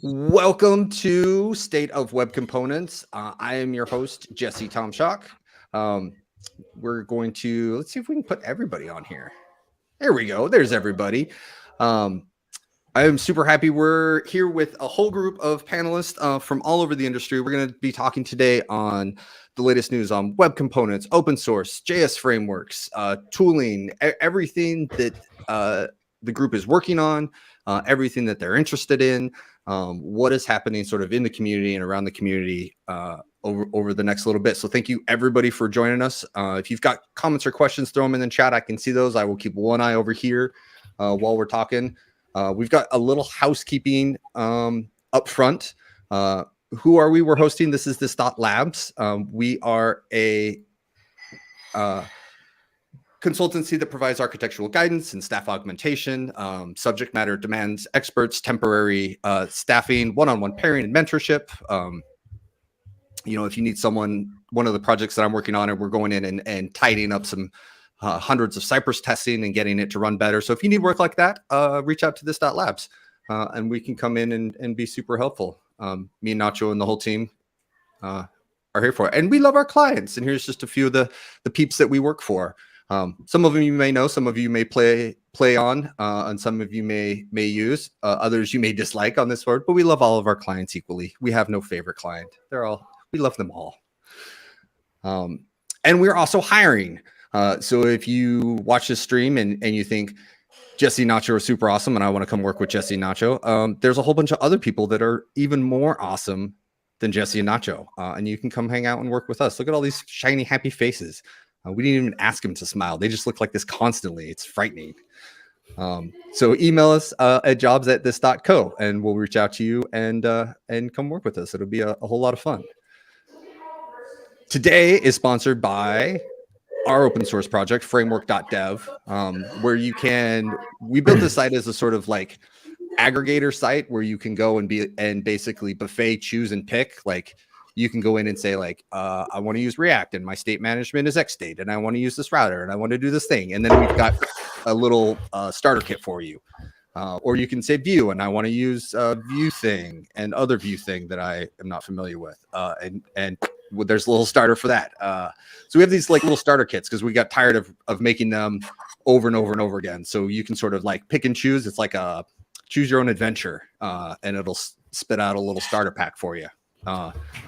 Welcome to State of Web Components. I am your host, Jesse Tomshock. We're going to, let's see if we can put everybody on here. There we go. There's everybody. I am super happy we're here with a whole group of panelists from all over the industry. We're going to be talking today on the latest news on web components, open source, JS frameworks, tooling, everything that the group is working on, everything that they're interested in, what is happening sort of in the community and around the community over the next little bit. So thank you everybody for joining us. If you've got comments or questions, throw them in the chat. I can see those. I will keep one eye over here while we're talking. We've got a little housekeeping up front. Who are we? We're hosting. This is this Labs. We are a consultancy that provides architectural guidance and staff augmentation, subject matter demands experts, temporary staffing, one-on-one pairing and mentorship. If you need someone, one of the projects that I'm working on, and we're going in and tidying up some hundreds of Cypress testing and getting it to run better. So if you need work like that, reach out to this Labs and we can come in and be super helpful. Me and Nacho and the whole team are here for it. And we love our clients. And here's just a few of the peeps that we work for. Some of them you may know, some of you may play on, and some of you may use. Others you may dislike on this board, but we love all of our clients equally. We have no favorite client. We love them all. And we're also hiring. So if you watch this stream and you think Jesse Nacho are super awesome and I want to come work with Jesse Nacho, there's a whole bunch of other people that are even more awesome than Jesse and Nacho. And you can come hang out and work with us. Look at all these shiny, happy faces. We didn't even ask them to smile. They just look like this constantly. It's frightening. So email us at jobs@this.co and we'll reach out to you and come work with us. It'll be a whole lot of fun. Today is sponsored by our open source project, framework.dev, where we built this site as a sort of like aggregator site where you can go and basically buffet, choose and pick. Like you can go in and say like, I want to use React and my state management is X state and I want to use this router and I want to do this thing. And then we've got a little starter kit for you. Or you can say Vue and I want to use Vue thing and other Vue thing that I am not familiar with. And there's a little starter for that. So we have these like little starter kits because we got tired of making them over and over and over again. So you can sort of like pick and choose. It's like a choose your own adventure and it'll spit out a little starter pack for you.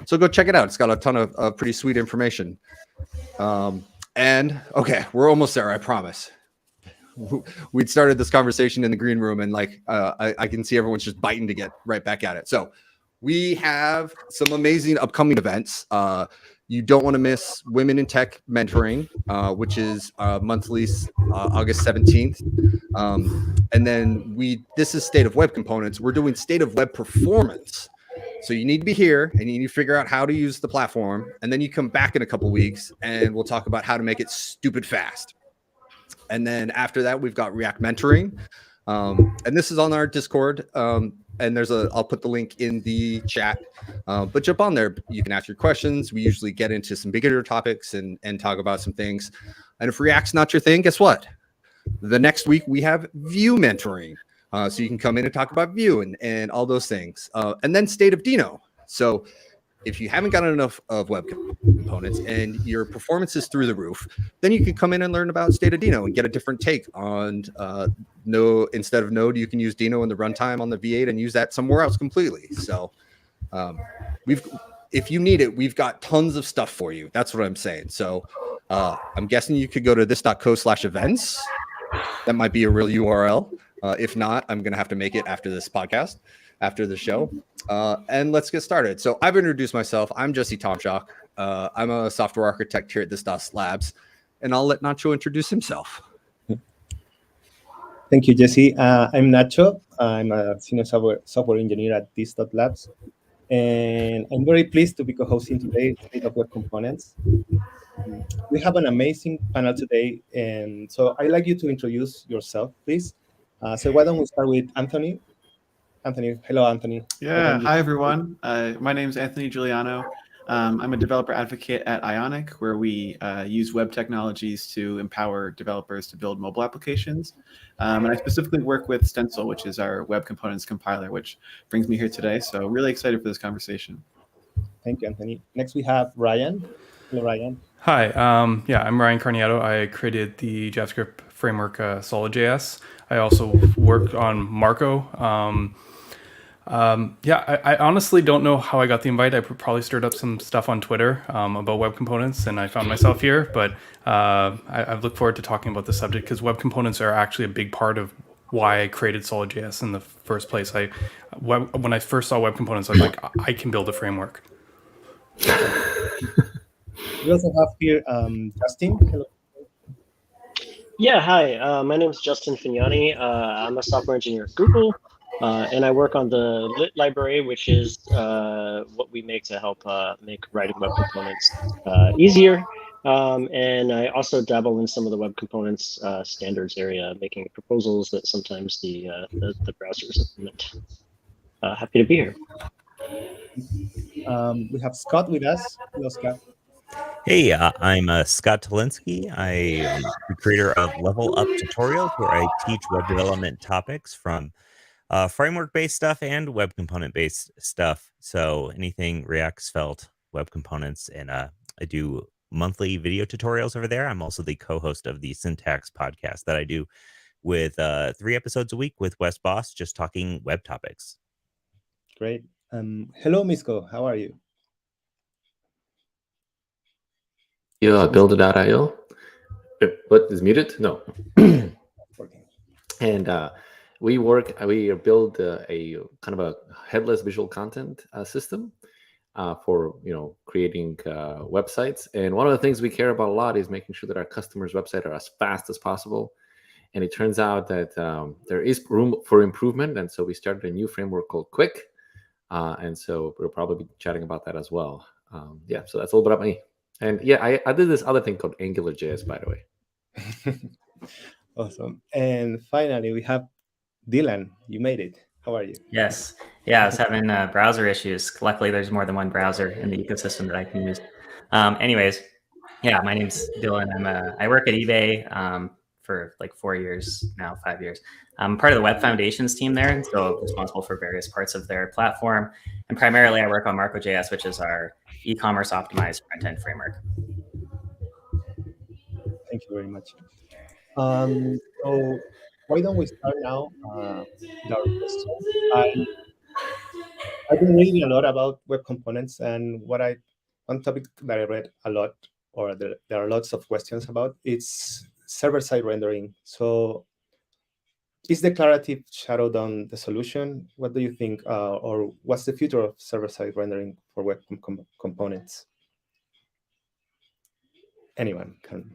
So go check it out. It's got a ton of pretty sweet information. And okay, we're almost there. I promise. We'd started this conversation in the green room and like I can see everyone's just biting to get right back at it. So we have some amazing upcoming events. You don't want to miss Women in Tech Mentoring, which is monthly August 17th. And then this is State of Web Components. We're doing State of Web Performance. So you need to be here and you need to figure out how to use the platform. And then you come back in a couple weeks and we'll talk about how to make it stupid fast. And then after that, we've got React Mentoring. And this is on our Discord. And I'll put the link in the chat. But jump on there. You can ask your questions. We usually get into some bigger topics and talk about some things. And if React's not your thing, guess what? The next week, we have Vue Mentoring. So you can come in and talk about Vue and all those things. And then State of Dino. So if you haven't got enough of web components and your performance is through the roof, then you can come in and learn about State of Dino and get a different take on instead of Node, you can use Dino in the runtime on the V8 and use that somewhere else completely. So if you need it, we've got tons of stuff for you. That's what I'm saying. So I'm guessing you could go to this.co/events. That might be a real URL. If not, I'm going to have to make it after this podcast, after the show. And let's get started. So I've introduced myself. I'm Jesse Tomshock. I'm a software architect here at this Labs. And I'll let Nacho introduce himself. Thank you, Jesse. I'm Nacho. I'm a senior software engineer at this Labs. And I'm very pleased to be co-hosting today State of Web Components. We have an amazing panel today. And so I'd like you to introduce yourself, please. So why don't we start with Anthony? Anthony, hello, Anthony. Yeah, hi, everyone. My name is Anthony Giuliano. I'm a developer advocate at Ionic, where we use web technologies to empower developers to build mobile applications. And I specifically work with Stencil, which is our web components compiler, which brings me here today. So really excited for this conversation. Thank you, Anthony. Next, we have Ryan. Hello, Ryan. Hi, yeah, I'm Ryan Carniato. I created the JavaScript framework Solid.js. I also worked on Marco. Yeah, I honestly don't know how I got the invite. I probably stirred up some stuff on Twitter about web components, and I found myself here. But I look forward to talking about the subject because web components are actually a big part of why I created Solid.js in the first place. When I first saw web components, I was like, I can build a framework. We also have here Justin. Hello. Yeah, hi. My name is Justin Fignani. I'm a software engineer at Google, and I work on the Lit library, which is what we make to help make writing web components easier. And I also dabble in some of the web components standards area, making proposals that sometimes the browsers implement. Happy to be here. We have Scott with us. Hello, Scott. Hey, I'm Scott Tolinsky. I am the creator of Level Up Tutorials, where I teach web development topics from framework-based stuff and web component-based stuff. So anything React, Svelte, web components, and I do monthly video tutorials over there. I'm also the co-host of the Syntax podcast that I do with 3 episodes a week with Wes Boss, just talking web topics. Great. Hello, Misko. How are you? Yeah, build.io. What is muted? No. And we build a kind of a headless visual content system for creating websites. And one of the things we care about a lot is making sure that our customers' websites are as fast as possible. And it turns out that there is room for improvement. And so we started a new framework called Quick. And so we'll probably be chatting about that as well. Yeah, so that's a little bit about me. And yeah, I did this other thing called AngularJS, by the way. Awesome. And finally, we have Dylan. You made it. How are you? Yes. Yeah, I was having browser issues. Luckily, there's more than one browser in the ecosystem that I can use. Anyways, yeah, my name's Dylan. I work at eBay for like 4 years now, 5 years. I'm part of the Web Foundations team there, and so responsible for various parts of their platform. And primarily, I work on Marco.js, which is our e-commerce optimized front-end framework. Thank you very much. So why don't we start now with our questions? I've been reading a lot about web components, and one topic that I read a lot, or there are lots of questions about, it's server-side rendering. So is declarative shadow DOM the solution? What do you think, or what's the future of server-side rendering for web components? Anyone can.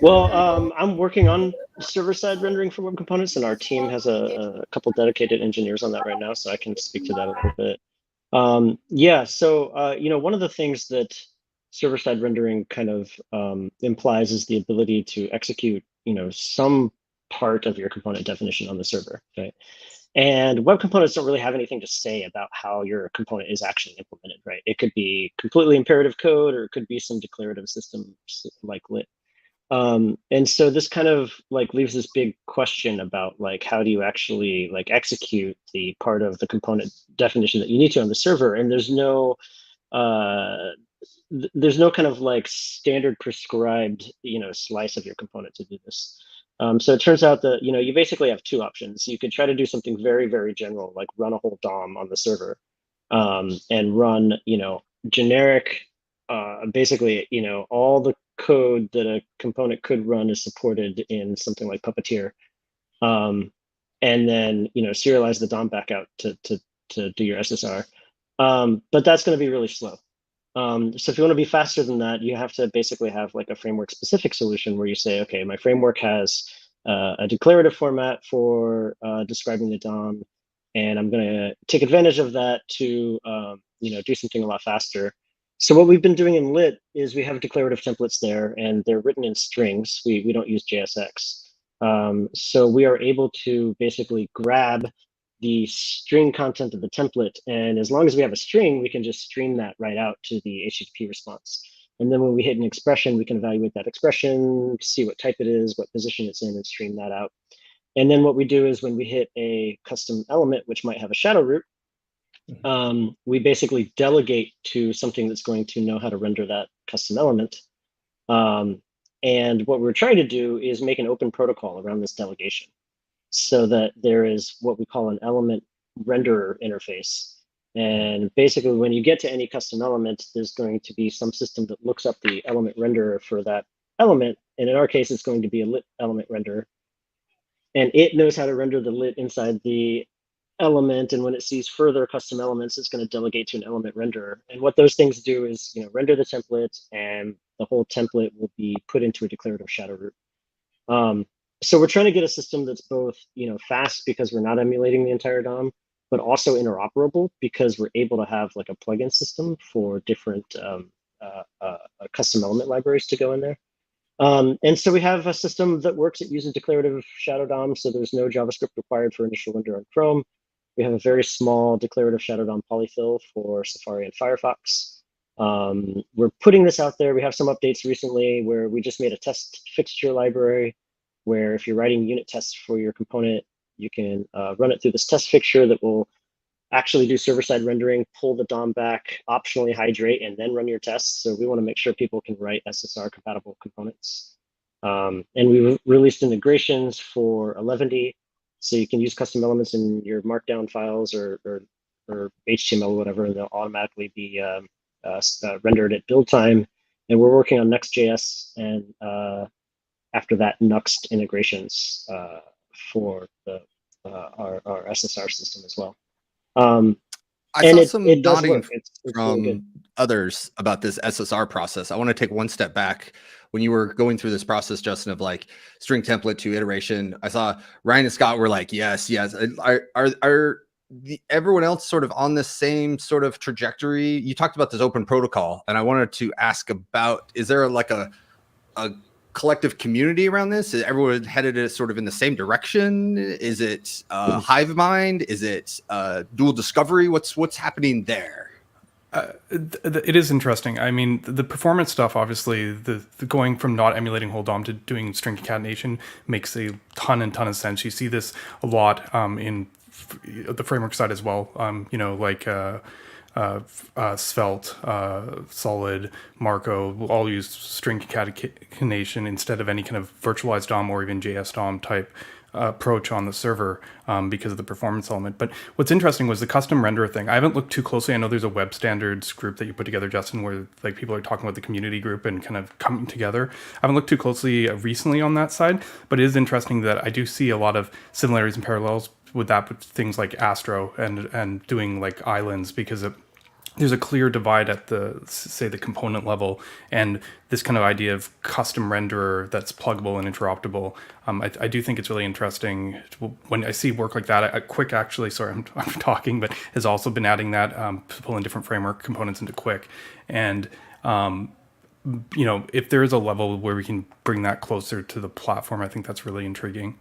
Well, I'm working on server-side rendering for web components, and our team has a couple dedicated engineers on that right now, so I can speak to that a little bit. Yeah, so one of the things that server-side rendering kind of implies is the ability to execute some part of your component definition on the server, right? And web components don't really have anything to say about how your component is actually implemented, right? It could be completely imperative code, or it could be some declarative system like Lit. And so this kind of like leaves this big question about like how do you actually like execute the part of the component definition that you need to on the server, and there's no kind of like standard prescribed slice of your component to do this. So it turns out that you basically have 2 options. You could try to do something very, very general, like run a whole DOM on the server, and run generic, basically all the code that a component could run is supported in something like Puppeteer, and then serialize the DOM back out to do your SSR. But that's going to be really slow. So if you want to be faster than that, you have to basically have like a framework specific solution where you say, okay, my framework has a declarative format for describing the DOM, and I'm going to take advantage of that to do something a lot faster. So what we've been doing in Lit is we have declarative templates there, and they're written in strings. We don't use JSX. So we are able to basically grab the string content of the template. And as long as we have a string, we can just stream that right out to the HTTP response. And then when we hit an expression, we can evaluate that expression, see what type it is, what position it's in, and stream that out. And then what we do is when we hit a custom element, which might have a shadow root, we basically delegate to something that's going to know how to render that custom element. And what we're trying to do is make an open protocol around this delegation so that there is what we call an element renderer interface. And basically, when you get to any custom element, there's going to be some system that looks up the element renderer for that element. And in our case, it's going to be a lit element renderer. And it knows how to render the lit inside the element. And when it sees further custom elements, it's going to delegate to an element renderer. And what those things do is, render the template, and the whole template will be put into a declarative shadow root. So we're trying to get a system that's both, fast because we're not emulating the entire DOM, but also interoperable because we're able to have like a plugin system for different custom element libraries to go in there. And so we have a system that works. It uses declarative shadow DOM, so there's no JavaScript required for initial render on Chrome. We have a very small declarative shadow DOM polyfill for Safari and Firefox. We're putting this out there. We have some updates recently where we just made a test fixture library where if you're writing unit tests for your component, you can run it through this test fixture that will actually do server-side rendering, pull the DOM back, optionally hydrate, and then run your tests. So we want to make sure people can write SSR-compatible components. And we released integrations for 11D, so you can use custom elements in your Markdown files or HTML or whatever, and they'll automatically be rendered at build time. And we're working on Next.js and after that, Nuxt integrations for our SSR system as well. I saw some it does nodding work. It's from really good. others about this SSR process. I want to take one step back. When you were going through this process, Justin, of like string template to iteration, I saw Ryan and Scott were like, yes. Are everyone else sort of on the same sort of trajectory? You talked about this open protocol, and I wanted to ask about, is there like a collective community around this? Is everyone headed sort of in the same direction? Is it hive mind? Is it dual discovery? What's happening there? It is interesting. I mean, the performance stuff, obviously, the going from not emulating whole DOM to doing string concatenation makes a ton of sense. You see this a lot in the framework side as well. Like Svelte, Solid, Marco will all use string concatenation instead of any kind of virtualized DOM or even JS DOM type approach on the server because of the performance element. But what's interesting was the custom renderer thing. I haven't looked too closely. I know there's a web standards group that you put together, Justin, where like people are talking about the community group and kind of coming together. I haven't looked too closely recently on that side, but it is interesting that I do see a lot of similarities and parallels with that, with things like Astro and doing like islands, because there's a clear divide at the component level, and this kind of idea of custom renderer that's pluggable and interoperable. I do think it's really interesting when I see work like that. Quick, actually, sorry, I'm talking, but has also been adding that to pull in different framework components into Quick. And if there is a level where we can bring that closer to the platform, I think that's really intriguing.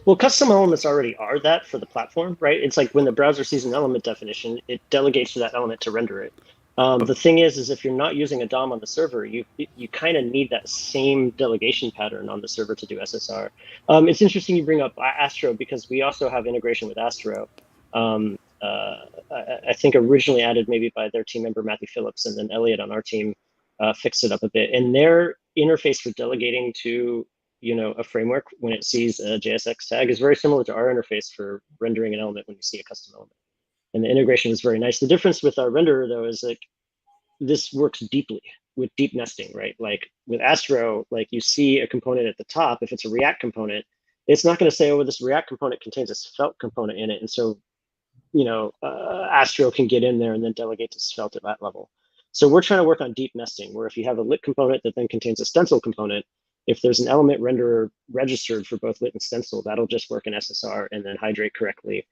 Well, custom elements already are that for the platform, right? It's like when the browser sees an element definition, it delegates to that element to render it. The thing is if you're not using a DOM on the server, you kind of need that same delegation pattern on the server to do SSR. It's interesting you bring up Astro because we also have integration with Astro. I think originally added maybe by their team member, Matthew Phillips, and then Elliot on our team fixed it up a bit. And their interface for delegating to a framework when it sees a JSX tag is very similar to our interface for rendering an element when you see a custom element. And the integration is very nice. The difference with our renderer, though, is like this works deeply with deep nesting, right? Like with Astro, like you see a component at the top. If it's a React component, it's not going to say, oh, this React component contains a Svelte component in it. And so, Astro can get in there and then delegate to Svelte at that level. So we're trying to work on deep nesting, where if you have a lit component that then contains a stencil component, if there's an element renderer registered for both lit and stencil, that'll just work in SSR and then hydrate correctly.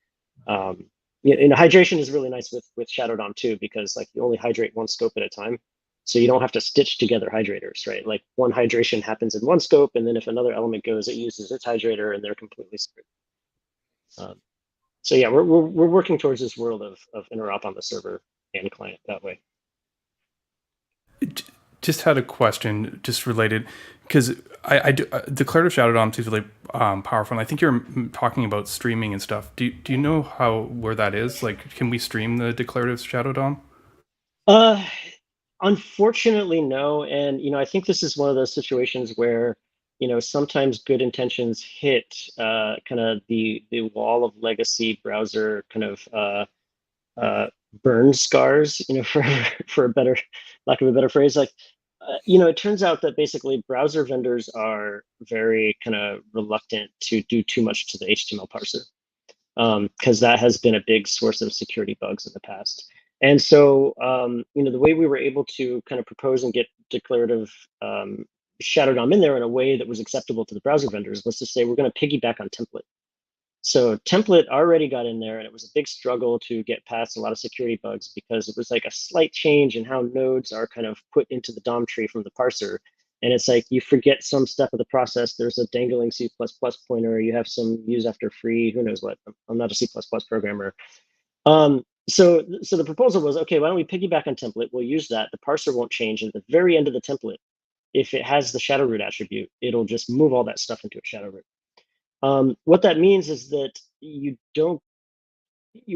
Hydration is really nice with Shadow DOM too, because like you only hydrate one scope at a time. So you don't have to stitch together hydrators, right? Like one hydration happens in one scope, and then if another element goes, it uses its hydrator and they're completely screwed. So yeah, we're working towards this world of interop on the server and client that way. Just had a question, just related, because I do, declarative shadow DOM seems really powerful, and I think you're talking about streaming and stuff. Do you know where that is? Like, can we stream the declarative shadow DOM? Unfortunately, no. And I think this is one of those situations where sometimes good intentions hit kind of the wall of legacy browser kind of burn scars, for a better lack of a better phrase. Like it turns out that basically browser vendors are very kind of reluctant to do too much to the HTML parser, because that has been a big source of security bugs in the past. And so, the way we were able to kind of propose and get declarative shadow DOM in there in a way that was acceptable to the browser vendors was to say, we're going to piggyback on template. So template already got in there, and it was a big struggle to get past a lot of security bugs because it was like a slight change in how nodes are kind of put into the DOM tree from the parser. And it's like you forget some step of the process. There's a dangling C++ pointer. You have some use after free, who knows what. I'm not a C++ programmer. So the proposal was, okay, why don't we piggyback on template? We'll use that. The parser won't change. And at the very end of the template, if it has the shadow root attribute, it'll just move all that stuff into a shadow root. What that means is that you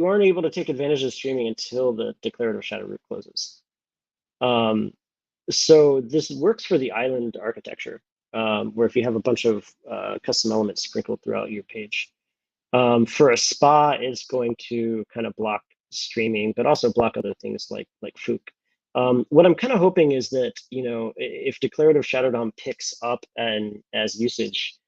aren't able to take advantage of streaming until the declarative shadow root closes. So this works for the island architecture, where if you have a bunch of custom elements sprinkled throughout your page. For a SPA, it's going to kind of block streaming, but also block other things like Fook. What I'm kind of hoping is that if declarative shadow DOM picks up and as usage,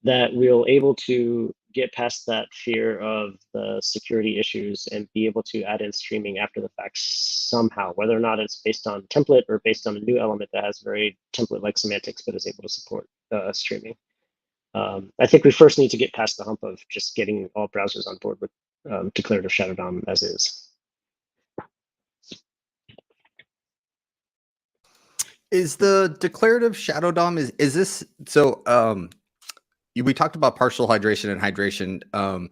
that we'll able to get past that fear of the security issues and be able to add in streaming after the fact somehow, whether or not it's based on template or based on a new element that has very template-like semantics but is able to support streaming. I think we first need to get past the hump of just getting all browsers on board with declarative shadow DOM as is. Is the declarative shadow DOM is this so? We talked about partial hydration and hydration.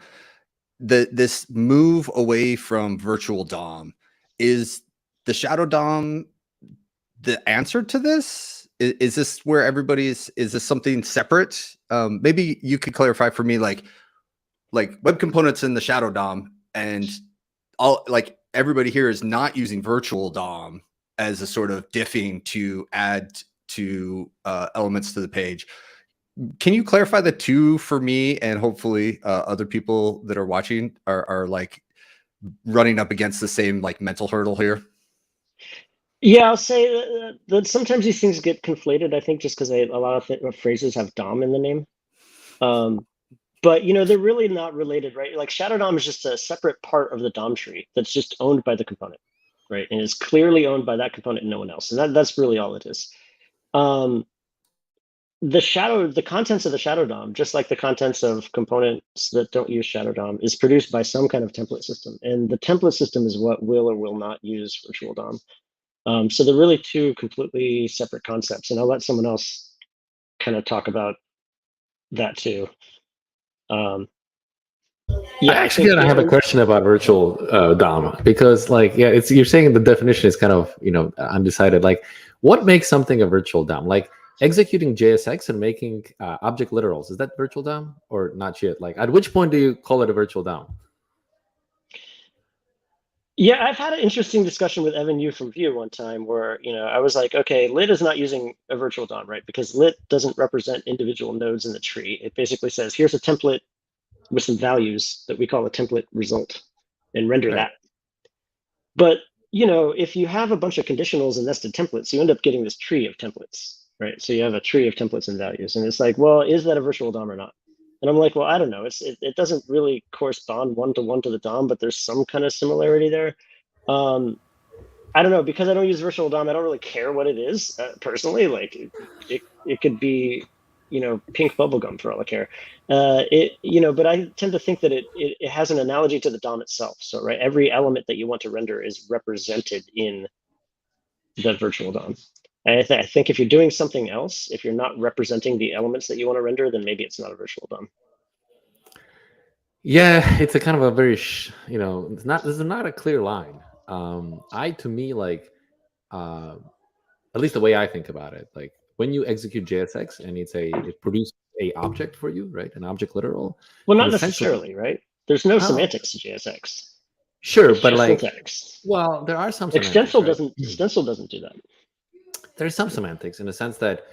This move away from virtual DOM, is the shadow DOM the answer to this? Is this where is this something separate? Maybe you could clarify for me, like web components in the shadow DOM, and everybody here is not using virtual DOM as a sort of diffing to add to elements to the page. Can you clarify the two for me, and hopefully other people that are watching are like running up against the same like mental hurdle here? Yeah, I'll say that sometimes these things get conflated, I think, just because a lot of phrases have DOM in the name. But they're really not related, right? Like shadow DOM is just a separate part of the DOM tree that's just owned by the component, right? And is clearly owned by that component and no one else. And that's really all it is. The contents of the shadow DOM, just like the contents of components that don't use shadow DOM, is produced by some kind of template system. And the template system is what will or will not use virtual DOM. So they're really two completely separate concepts. And I'll let someone else kind of talk about that too. Yeah, I have a question about virtual DOM, because you're saying the definition is kind of undecided. Like, what makes something a virtual DOM? Like executing JSX and making object literals, is that virtual DOM or not yet? Like, at which point do you call it a virtual DOM? Yeah, I've had an interesting discussion with Evan Yu from Vue one time where, I was like, okay, lit is not using a virtual DOM, right? Because lit doesn't represent individual nodes in the tree. It basically says, here's a template with some values that we call a template result, and render that. But, if you have a bunch of conditionals and nested templates, you end up getting this tree of templates, right? So you have a tree of templates and values. And it's like, well, is that a virtual DOM or not? And I'm like, well, I don't know. It doesn't really correspond one-to-one to the DOM, but there's some kind of similarity there. I don't know, because I don't use virtual DOM, I don't really care what it is personally. Like it could be, pink bubblegum for all I care. But I tend to think that it has an analogy to the DOM itself. So, right, every element that you want to render is represented in the virtual DOM. And I think if you're doing something else, if you're not representing the elements that you want to render, then maybe it's not a virtual DOM. Yeah, it's a kind of a very, this is not a clear line. To me, like, at least the way I think about it, like when you execute JSX and it produces a object for you, right? An object literal. Well, then not essentially, necessarily, right? There's no oh, semantics to JSX. sure, It's but just like, syntax. well, there are some Like semantics, right? Stencil doesn't do that. There's some semantics in the sense that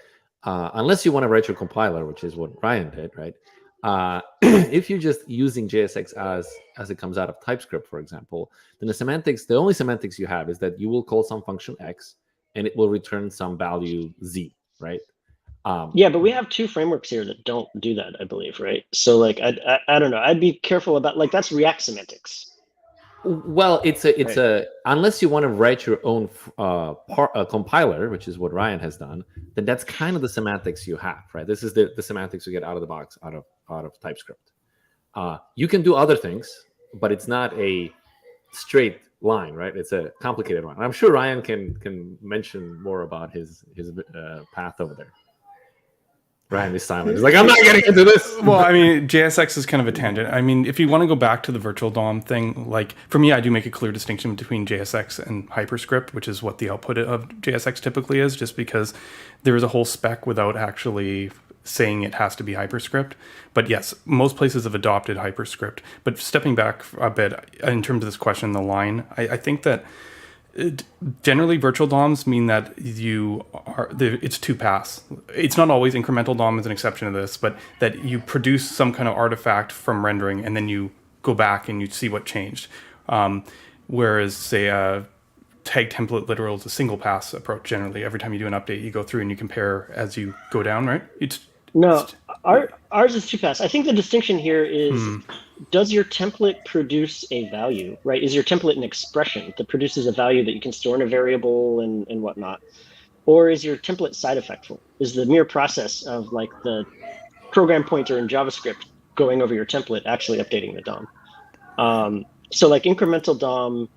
unless you want to write your compiler, which is what Ryan did, right? If you're just using JSX as it comes out of TypeScript, for example, then the only semantics you have is that you will call some function X and it will return some value Z, right? Yeah, but we have two frameworks here that don't do that, I believe, right? So like, I don't know. I'd be careful about, like, that's React semantics. Well, unless you want to write your own compiler, which is what Ryan has done, then that's kind of the semantics you have, right? This is the semantics you get out of the box out of TypeScript. You can do other things, but it's not a straight line, right? It's a complicated one. I'm sure Ryan can mention more about his path over there. Ryan is silent. He's like, I'm not getting into this. Well, I mean, JSX is kind of a tangent. I mean, if you want to go back to the virtual DOM thing, like for me, I do make a clear distinction between JSX and Hyperscript, which is what the output of JSX typically is, just because there is a whole spec without actually saying it has to be Hyperscript. But yes, most places have adopted Hyperscript. But stepping back a bit in terms of this question, the line, I think that generally virtual DOMs mean that it's two paths. It's not always. Incremental DOM is an exception to this, but that you produce some kind of artifact from rendering and then you go back and you see what changed. Whereas say a tag template literal is a single pass approach. Generally, every time you do an update, you go through and you compare as you go down, right? Ours is two pass. I think the distinction here is, does your template produce a value, right? Is your template an expression that produces a value that you can store in a variable and whatnot? Or is your template side effectful? Is the mere process of like the program pointer in JavaScript going over your template actually updating the DOM? So like incremental DOM,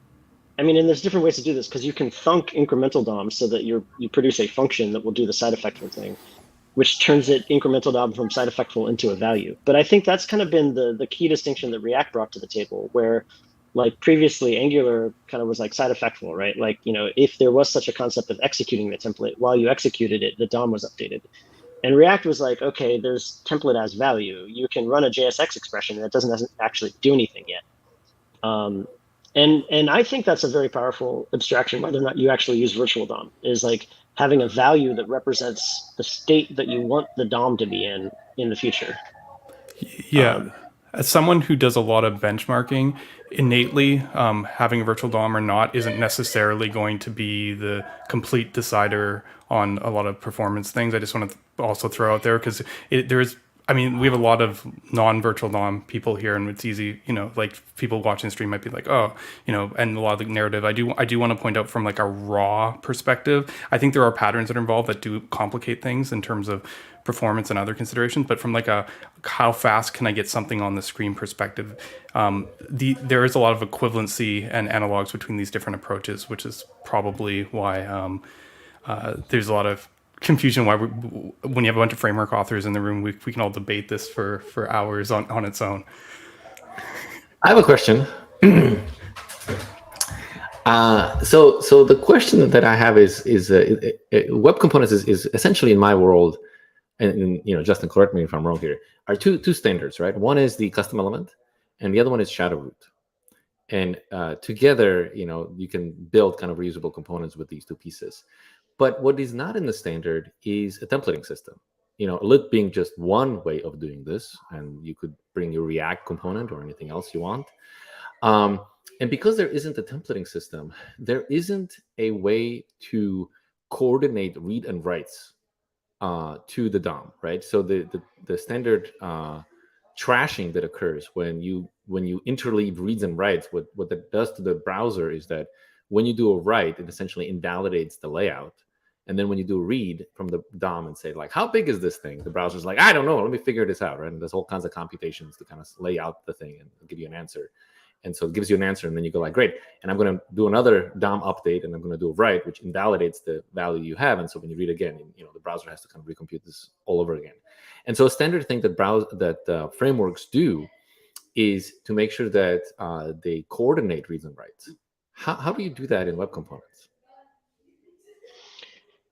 I mean, and there's different ways to do this because you can thunk incremental DOM so that you produce a function that will do the side effectful thing, which turns it incremental DOM from side effectful into a value. But I think that's kind of been the key distinction that React brought to the table, where like previously Angular kind of was like side effectful, right? Like, if there was such a concept of executing the template, while you executed it, the DOM was updated. And React was like, okay, there's template as value. You can run a JSX expression that doesn't actually do anything yet. And I think that's a very powerful abstraction, whether or not you actually use virtual DOM, is like having a value that represents the state that you want the DOM to be in the future. Yeah. As someone who does a lot of benchmarking, innately having a virtual DOM or not isn't necessarily going to be the complete decider on a lot of performance things. I just want to also throw out there because we have a lot of non-virtual DOM people here, and it's easy, like people watching the stream might be like, oh, and a lot of the narrative. I do want to point out from like a raw perspective, I think there are patterns that are involved that do complicate things in terms of performance and other considerations. But from like a how fast can I get something on the screen perspective, there is a lot of equivalency and analogs between these different approaches, which is probably why there's a lot of confusion why when you have a bunch of framework authors in the room, we can all debate this for hours on its own. I have a question. So the question that I have is web components is essentially in my world, and Justin, correct me if I'm wrong here, are two standards, right? One is the custom element, and the other one is shadow root. And together, you can build kind of reusable components with these two pieces. But what is not in the standard is a templating system. Lit being just one way of doing this, and you could bring your React component or anything else you want. And because there isn't a templating system, there isn't a way to coordinate read and writes to the DOM, right? So the standard thrashing that occurs when you interleave reads and writes, what that does to the browser is that when you do a write, it essentially invalidates the layout. And then when you do a read from the DOM and say, like, how big is this thing? The browser's like, I don't know. Let me figure this out, right? And there's all kinds of computations to kind of lay out the thing and give you an answer. And so it gives you an answer, and then you go like, great. And I'm going to do another DOM update, and I'm going to do a write, which invalidates the value you have. And so when you read again, the browser has to kind of recompute this all over again. And so a standard thing that frameworks do is to make sure that they coordinate reads and writes. How do you do that in web components?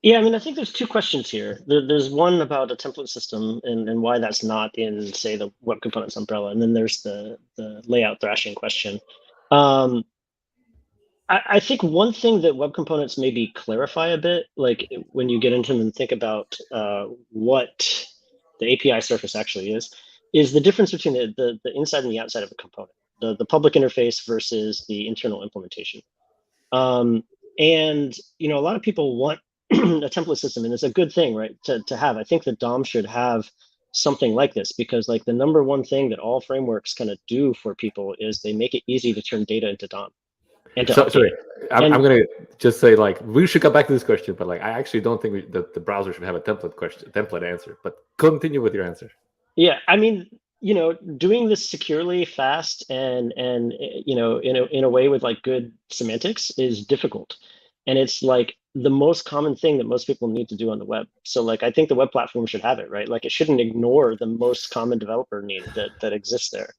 Yeah, I mean, I think there's two questions here. There's one about a template system and why that's not in, say, the web components umbrella, and then there's the layout thrashing question. I think one thing that web components maybe clarify a bit, like when you get into them and think about what the API surface actually is the difference between the inside and the outside of a component, the public interface versus the internal implementation. And a lot of people want a template system, and it's a good thing, right, to have. I think the DOM should have something like this, because like the number one thing that all frameworks kind of do for people is they make it easy to turn data into DOM. Sorry, I'm going to just say, like, we should come back to this question, but like, I actually don't think that the browser should have a template answer, but continue with your answer. Yeah, I mean, doing this securely, fast, and in a way with like good semantics is difficult. And it's like the most common thing that most people need to do on the web. So like, I think the web platform should have it, right? Like it shouldn't ignore the most common developer need that exists there.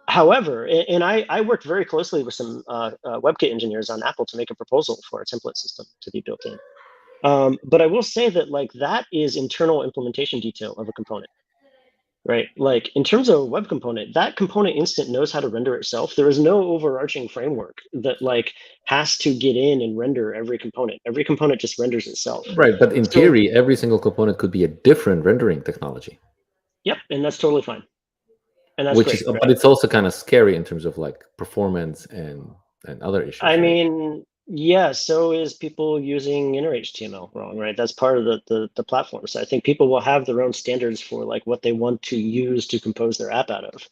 However, and I worked very closely with some WebKit engineers on Apple to make a proposal for a template system to be built in. But I will say that like that is internal implementation detail of a component, right? Like in terms of a web component, that component instant knows how to render itself. There is no overarching framework that like has to get in and render every component. Every component just renders itself. Right, but in theory, every single component could be a different rendering technology. Yep, and that's totally fine. And that's Which great, is, right? but it's also kind of scary in terms of like performance and other issues. I mean, yeah, so is people using inner HTML wrong, right? That's part of the platform. So I think people will have their own standards for like what they want to use to compose their app out of.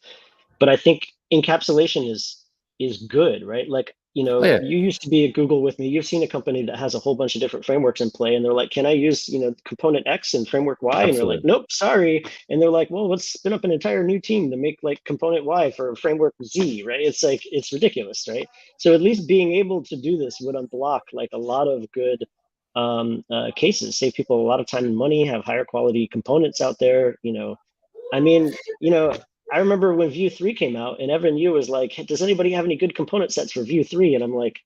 But I think encapsulation is good, right? Like, you used to be at Google with me. You've seen a company that has a whole bunch of different frameworks in play, and they're like, can I use, component X and framework Y? Absolutely. And you're like, nope, sorry. And they're like, well, let's spin up an entire new team to make like component Y for framework Z, right? It's like, it's ridiculous, right? So at least being able to do this would unblock like a lot of good cases, save people a lot of time and money, have higher quality components out there. I mean, I remember when Vue 3 came out, and Evan Yu was like, does anybody have any good component sets for Vue 3? And I'm like,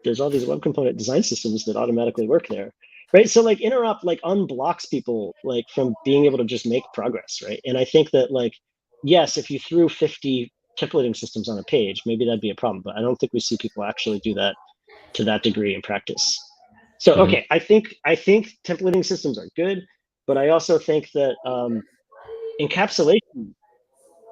there's all these web component design systems that automatically work there, right? So like interop like unblocks people like from being able to just make progress, right? And I think that like, yes, if you threw 50 templating systems on a page, maybe that'd be a problem, but I don't think we see people actually do that to that degree in practice. So, okay, I think templating systems are good, but I also think that encapsulation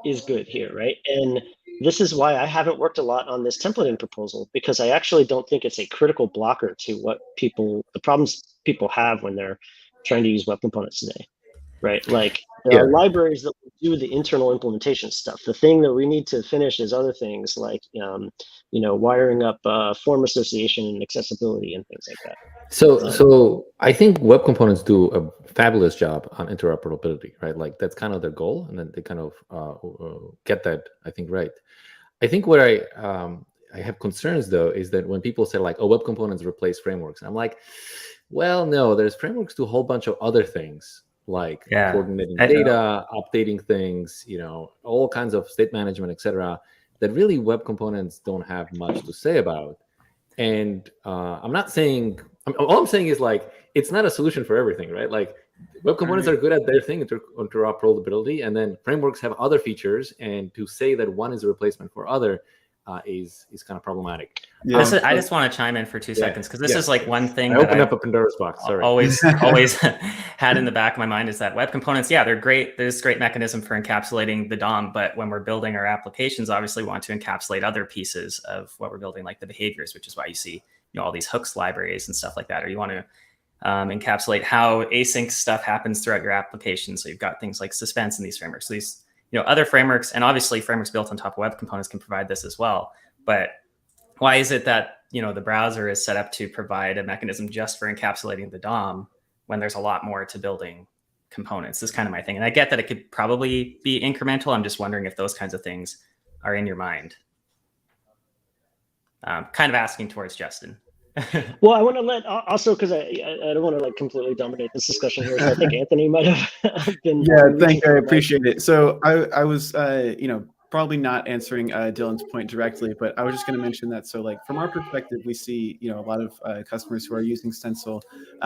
is good here, right? And this is why I haven't worked a lot on this templating proposal, because I actually don't think it's a critical blocker to the problems people have when they're trying to use web components today, right? Like there are libraries that will do the internal implementation stuff. The thing that we need to finish is other things like, wiring up form association and accessibility and things like that. So I think web components do a fabulous job on interoperability, right? Like that's kind of their goal, and then they kind of get that, I think, right. I think what I have concerns though is that when people say like, oh, web components replace frameworks, and I'm like, well, no, there's frameworks do a whole bunch of other things like coordinating data, updating things, all kinds of state management, etc. that really web components don't have much to say about. And I'm not saying, all I'm saying is like, it's not a solution for everything, right? Like web components are good at their thing, interoperability, and then frameworks have other features. And to say that one is a replacement for other is kind of problematic. Yeah. I just want to chime in for 2 seconds, because this is like one thing I opened up a Pandora's box. Sorry. always had in the back of my mind is that web components, they're great. There's a great mechanism for encapsulating the DOM, but when we're building our applications, obviously we want to encapsulate other pieces of what we're building, like the behaviors, which is why you see all these hooks libraries and stuff like that, or you want to encapsulate how async stuff happens throughout your application. So you've got things like suspense in these frameworks. So these other frameworks, and obviously frameworks built on top of web components can provide this as well. But why is it that the browser is set up to provide a mechanism just for encapsulating the DOM when there's a lot more to building components? This is kind of my thing. And I get that it could probably be incremental. I'm just wondering if those kinds of things are in your mind. Kind of asking towards Justin. Well, I want to let also because I don't want to like completely dominate this discussion here. So I think Anthony might have been. Yeah, been reaching thank you. for I the mic. appreciate it. So I was, probably not answering Dylan's point directly, but I was just going to mention that. So like from our perspective, we see, a lot of customers who are using Stencil.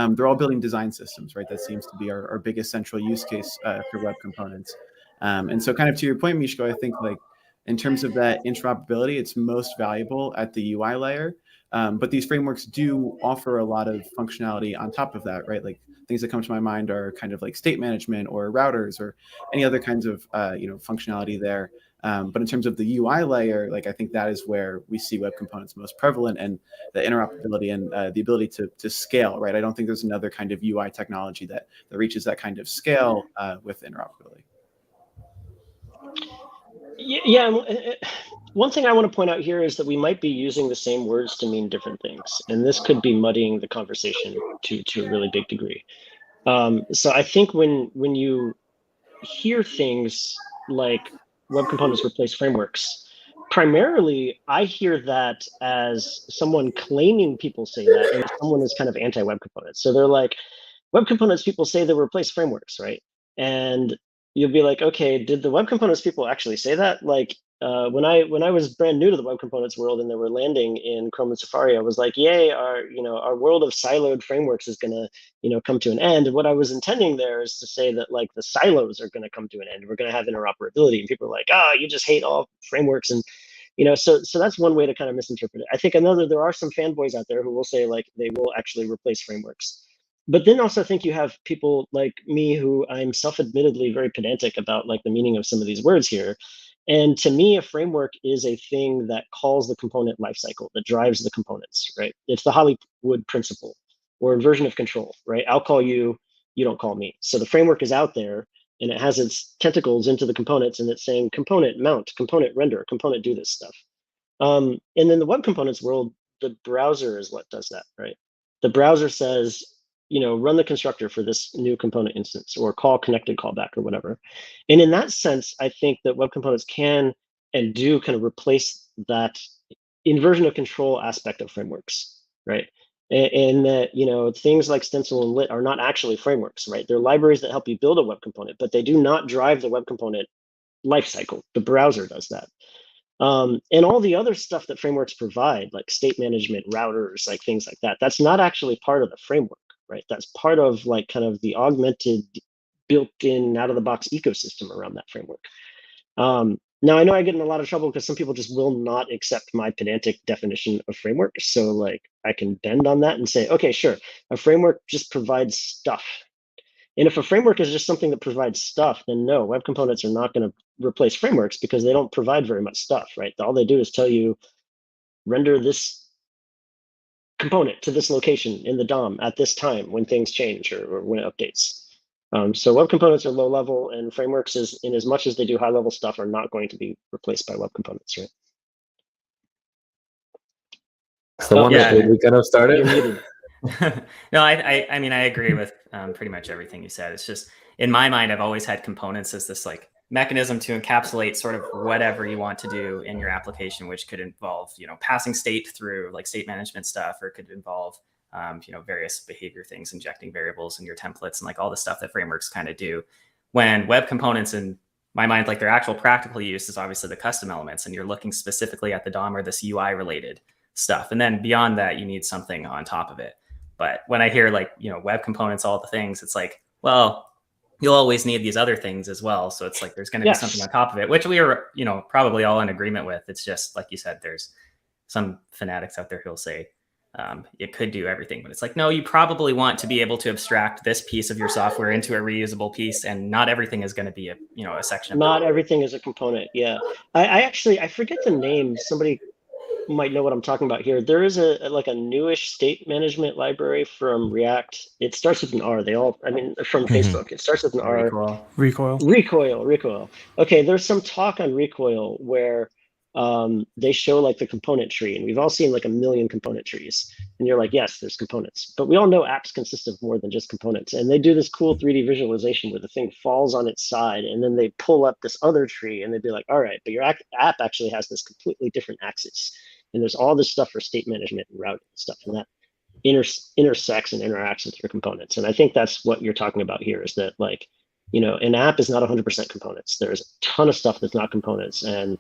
They're all building design systems, right? That seems to be our biggest central use case for web components. And so kind of to your point, Mishko, I think like in terms of that interoperability, it's most valuable at the UI layer. But these frameworks do offer a lot of functionality on top of that, right? Like things that come to my mind are kind of like state management or routers or any other kinds of functionality there. But in terms of the UI layer, like I think that is where we see web components most prevalent, and the interoperability and the ability to scale, right? I don't think there's another kind of UI technology that reaches that kind of scale with interoperability. Yeah. One thing I want to point out here is that we might be using the same words to mean different things, and this could be muddying the conversation to a really big degree. So I think when you hear things like web components replace frameworks, primarily I hear that as someone claiming people say that, and someone is kind of anti-web components. So they're like, web components people say they replace frameworks, right? And you'll be like, okay, did the web components people actually say that? Like when I was brand new to the web components world and they were landing in Chrome and Safari, I was like, yay, our world of siloed frameworks is gonna come to an end. And what I was intending there is to say that like the silos are gonna come to an end. We're gonna have interoperability, and people are like, you just hate all frameworks. And so that's one way to kind of misinterpret it. I think there are some fanboys out there who will say like they will actually replace frameworks. But then also think you have people like me who I'm self-admittedly very pedantic about like the meaning of some of these words here. And to me, a framework is a thing that calls the component lifecycle, that drives the components, right? It's the Hollywood principle or inversion of control, right? I'll call you, you don't call me. So the framework is out there and it has its tentacles into the components, and it's saying component mount, component render, component do this stuff. And then the web components world, the browser is what does that, right? The browser says, run the constructor for this new component instance, or call connected callback or whatever. And in that sense, I think that web components can and do kind of replace that inversion of control aspect of frameworks, right? And that, things like Stencil and Lit are not actually frameworks, right? They're libraries that help you build a web component, but they do not drive the web component lifecycle. The browser does that. And all the other stuff that frameworks provide, like state management, routers, like things like that, that's not actually part of the framework, right? That's part of like kind of the augmented, built-in, out-of-the-box ecosystem around that framework. Now I know I get in a lot of trouble because some people just will not accept my pedantic definition of framework. So like I can bend on that and say, okay, sure, a framework just provides stuff. And if a framework is just something that provides stuff, then no, web components are not going to replace frameworks because they don't provide very much stuff, right? All they do is tell you, render this component to this location in the DOM at this time when things change or when it updates. So web components are low level, and frameworks, in as much as they do high level stuff, are not going to be replaced by web components, right? So we kind of started. You're muted. No, I mean, I agree with pretty much everything you said. It's just, in my mind, I've always had components as this like mechanism to encapsulate sort of whatever you want to do in your application, which could involve, passing state through like state management stuff, or it could involve, various behavior things, injecting variables in your templates, and like all the stuff that frameworks kind of do. When web components, in my mind, like their actual practical use is obviously the custom elements, and you're looking specifically at the DOM or this UI related stuff. And then beyond that, you need something on top of it. But when I hear like, web components, all the things, it's like, well, you'll always need these other things as well. So it's like, there's going to be something on top of it, which we are, probably all in agreement with. It's just, like you said, there's some fanatics out there who'll say it could do everything, but it's like, no, you probably want to be able to abstract this piece of your software into a reusable piece, and not everything is going to be a section of not everything is a component. Yeah. I forget the name. Somebody might know what I'm talking about here. There is a newish state management library from React. It starts with an R. From Facebook. It starts with an R. Recoil. Okay, there's some talk on Recoil where they show like the component tree, and we've all seen like a million component trees, and you're like, yes, there's components, but we all know apps consist of more than just components. And they do this cool 3D visualization where the thing falls on its side, and then they pull up this other tree, and they'd be like, all right, but your app actually has this completely different axis, and there's all this stuff for state management and routing and stuff. And intersects and interacts with your components. And I think that's what you're talking about here, is that like, an app is not 100% components. There's a ton of stuff that's not components, and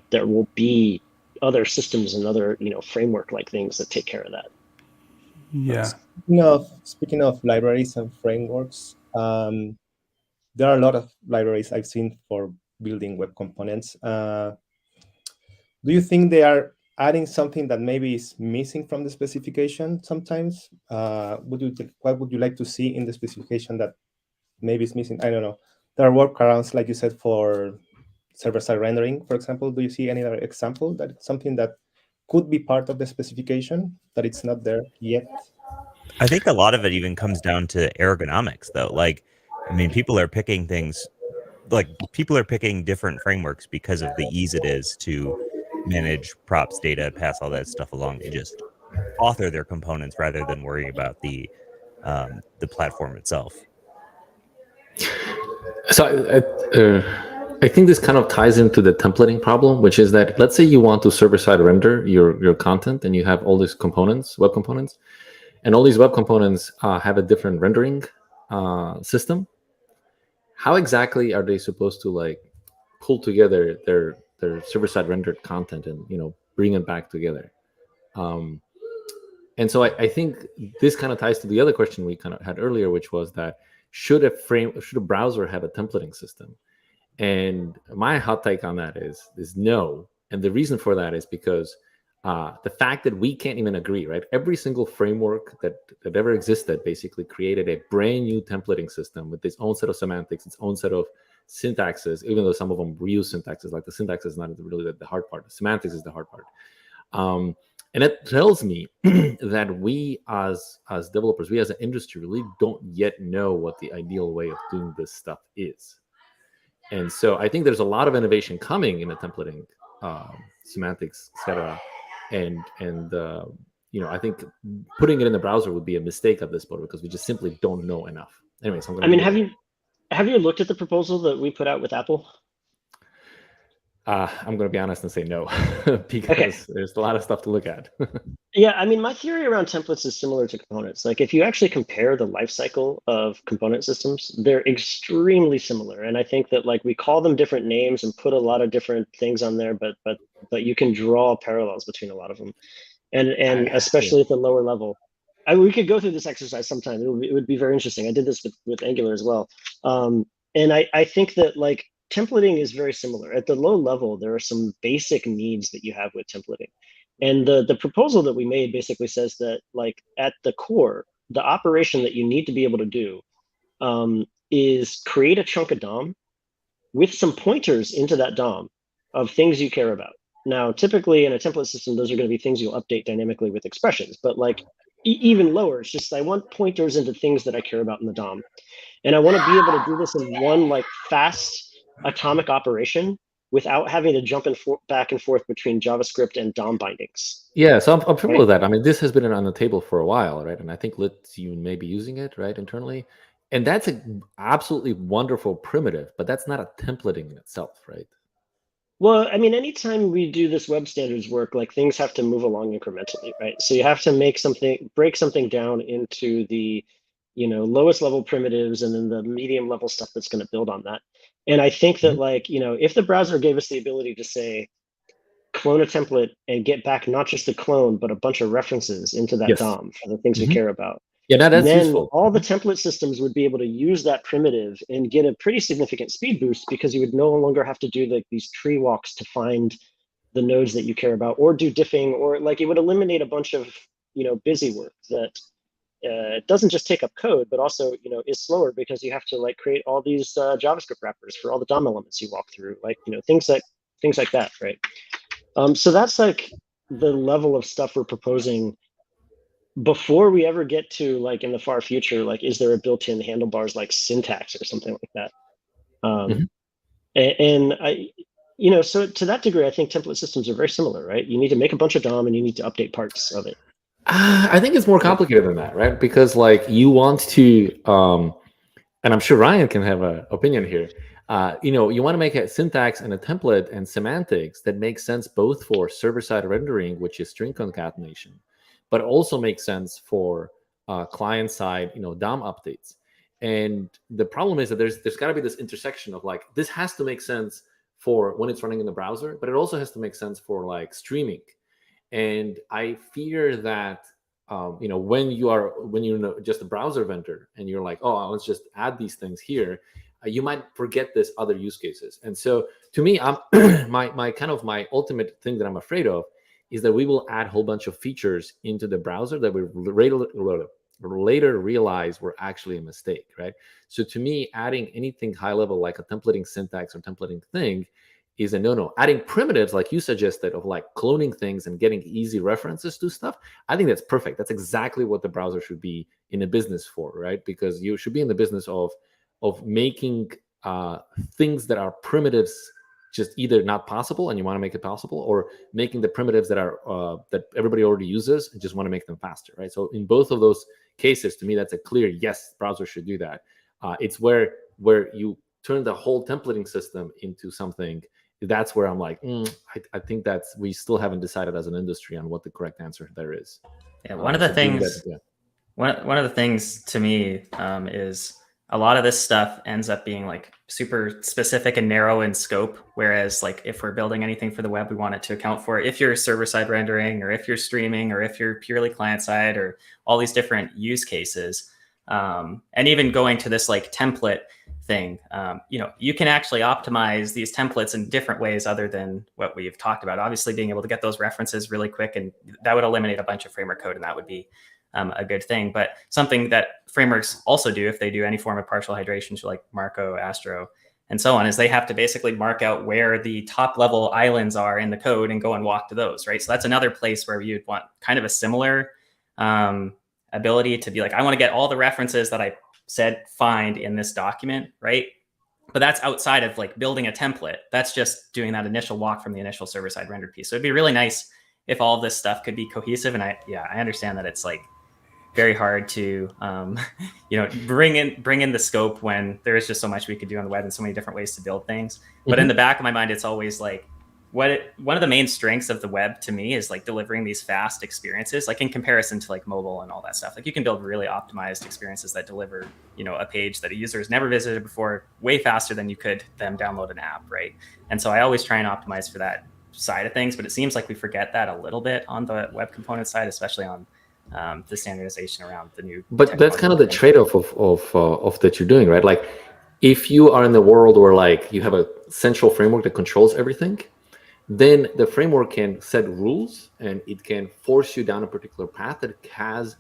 there will be other systems and other framework like things that take care of that. Yeah. Speaking of libraries and frameworks, there are a lot of libraries I've seen for building web components. Do you think they are adding something that maybe is missing from the specification sometimes? What would you like to see in the specification that maybe is missing? I don't know. There are workarounds, like you said, for server-side rendering, for example. Do you see any other example that it's something that could be part of the specification that it's not there yet? I think a lot of it even comes down to ergonomics, though. Like, I mean, people are picking different frameworks because of the ease it is to manage props, data, pass all that stuff along, and just author their components rather than worry about the platform itself. So I think this kind of ties into the templating problem, which is that let's say you want to server-side render your content, and you have all these components, web components, and all these web components have a different rendering system. How exactly are they supposed to like pull together their server-side rendered content and bring it back together? And so I think this kind of ties to the other question we kind of had earlier, which was that should a browser have a templating system? And my hot take on that is no. And the reason for that is because the fact that we can't even agree, right? Every single framework that ever existed basically created a brand new templating system with its own set of semantics, its own set of syntaxes, even though some of them reuse syntaxes. Like the syntax is not really the hard part. The semantics is the hard part. And it tells me that we as developers, we as an industry really don't yet know what the ideal way of doing this stuff is. And so I think there's a lot of innovation coming in the templating, semantics, etc. And I think putting it in the browser would be a mistake at this point because we just simply don't know enough. Anyways, have you looked at the proposal that we put out with Apple? I'm going to be honest and say no, because there's a lot of stuff to look at. Yeah, I mean, my theory around templates is similar to components. Like, if you actually compare the life cycle of component systems, they're extremely similar. And I think that like we call them different names and put a lot of different things on there, but you can draw parallels between a lot of them, and especially at the lower level. We could go through this exercise sometime. It would be very interesting. I did this with Angular as well, and I think that like templating is very similar. At the low level, there are some basic needs that you have with templating. And the proposal that we made basically says that like at the core, the operation that you need to be able to do is create a chunk of DOM with some pointers into that DOM of things you care about. Now, typically in a template system, those are going to be things you'll update dynamically with expressions, but like even lower, it's just I want pointers into things that I care about in the DOM. And I want to be able to do this in one like fast atomic operation without having to jump back and forth between JavaScript and DOM bindings. Yeah, so I'm familiar with that. I mean, this has been on the table for a while, right? And I think you may be using it, right, internally. And that's an absolutely wonderful primitive, but that's not a templating in itself, right? Well, I mean, anytime we do this web standards work, like things have to move along incrementally, right? So you have to break something down into the lowest level primitives and then the medium level stuff that's going to build on that. And I think that like, if the browser gave us the ability to say, clone a template and get back not just a clone, but a bunch of references into that DOM for the things we care about. Yeah, that's then useful. All the template systems would be able to use that primitive and get a pretty significant speed boost because you would no longer have to do these tree walks to find the nodes that you care about or do diffing, or like it would eliminate a bunch of busy work that it doesn't just take up code, but also is slower because you have to like create all these JavaScript wrappers for all the DOM elements you walk through, like things like that, right? So that's like the level of stuff we're proposing before we ever get to like in the far future, like is there a built-in handlebars like syntax or something like that? And I, so to that degree, I think template systems are very similar, right? You need to make a bunch of DOM and you need to update parts of it. I think it's more complicated than that, right? Because like you want to, and I'm sure Ryan can have an opinion here. You want to make a syntax and a template and semantics that makes sense both for server-side rendering, which is string concatenation, but also makes sense for client side, DOM updates. And the problem is that there's got to be this intersection of like, this has to make sense for when it's running in the browser, but it also has to make sense for like streaming. And I fear that when you're just a browser vendor and you're like, oh, let's just add these things here, you might forget this other use cases. And so to me, I'm my ultimate thing that I'm afraid of is that we will add a whole bunch of features into the browser that we later realize were actually a mistake, right? So to me, adding anything high level like a templating syntax or templating thing is a no-no. Adding primitives like you suggested of like cloning things and getting easy references to stuff, I think that's perfect. That's exactly what the browser should be in a business for, right? Because you should be in the business of making things that are primitives just either not possible and you want to make it possible, or making the primitives that are that everybody already uses and just want to make them faster, right? So in both of those cases, to me, that's a clear yes, browser should do that. It's where you turn the whole templating system into something. That's where I'm like, I think we still haven't decided as an industry on what the correct answer there is. Yeah, one of the things to me is a lot of this stuff ends up being like super specific and narrow in scope. Whereas like if we're building anything for the web, we want it to account for if you're server-side rendering or if you're streaming or if you're purely client-side or all these different use cases. And even going to this like template thing, you can actually optimize these templates in different ways other than what we've talked about. Obviously, being able to get those references really quick, and that would eliminate a bunch of framework code, and that would be a good thing. But something that frameworks also do, if they do any form of partial hydration, like Marco, Astro, and so on, is they have to basically mark out where the top level islands are in the code and go and walk to those, right? So that's another place where you'd want kind of a similar ability to be like, I want to get all the references that I said find in this document, right? But that's outside of like building a template. That's just doing that initial walk from the initial server-side rendered piece. So it'd be really nice if all of this stuff could be cohesive. And I understand that it's like very hard to bring in the scope when there is just so much we could do on the web and so many different ways to build things. But in the back of my mind, it's always like one of the main strengths of the web to me is like delivering these fast experiences, like in comparison to like mobile and all that stuff. Like you can build really optimized experiences that deliver, a page that a user has never visited before way faster than you could them download an app, right? And so I always try and optimize for that side of things, but it seems like we forget that a little bit on the web component side, especially on the standardization around the new. But that's kind of the trade-off of that you're doing, right? Like if you are in the world where like you have a central framework that controls everything, then the framework can set rules and it can force you down a particular path that has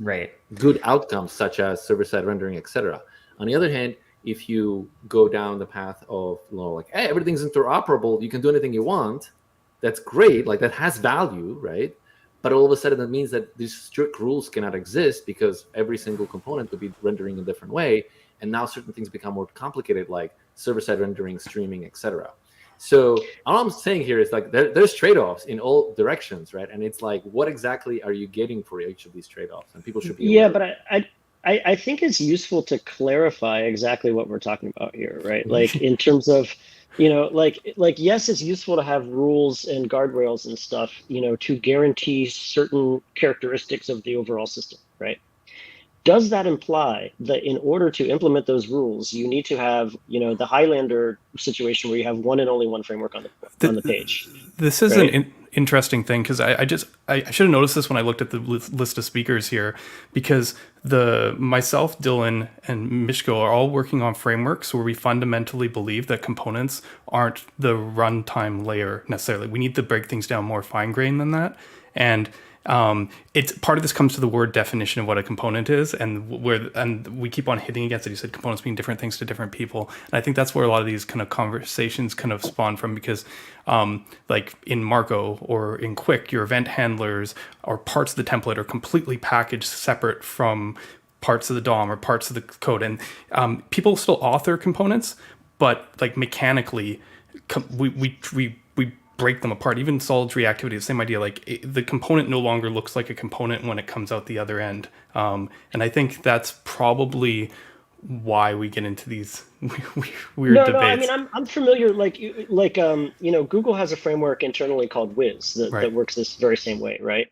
good outcomes, such as server-side rendering, etc. On the other hand, if you go down the path of like, hey, everything's interoperable, you can do anything you want, that's great, like that has value, right? But all of a sudden that means that these strict rules cannot exist because every single component could be rendering a different way, and now certain things become more complicated, like server-side rendering, streaming, etc. So all I'm saying here is like there's trade-offs in all directions, right? And it's like, what exactly are you getting for each of these trade-offs? And people should be aware. But I think it's useful to clarify exactly what we're talking about here, right? Like in terms of, like yes, it's useful to have rules and guardrails and stuff, to guarantee certain characteristics of the overall system, right? Does that imply that in order to implement those rules, you need to have, the Highlander situation where you have one and only one framework on the page? This is an interesting thing, because I should have noticed this when I looked at the list of speakers here, because myself, Dylan, and Mishko are all working on frameworks where we fundamentally believe that components aren't the runtime layer necessarily. We need to break things down more fine-grained than that. And it's part of this comes to the word definition of what a component is, and we keep on hitting against it. You said components mean different things to different people, and I think that's where a lot of these kind of conversations kind of spawn from, because like in Marco or in Quick, your event handlers or parts of the template are completely packaged separate from parts of the DOM or parts of the code, and people still author components, but like mechanically we break them apart. Even solid reactivity, the same idea. Like the component no longer looks like a component when it comes out the other end. And I think that's probably why we get into these weird debates. No, I mean, I'm familiar. Google has a framework internally called Wiz that works this very same way, right?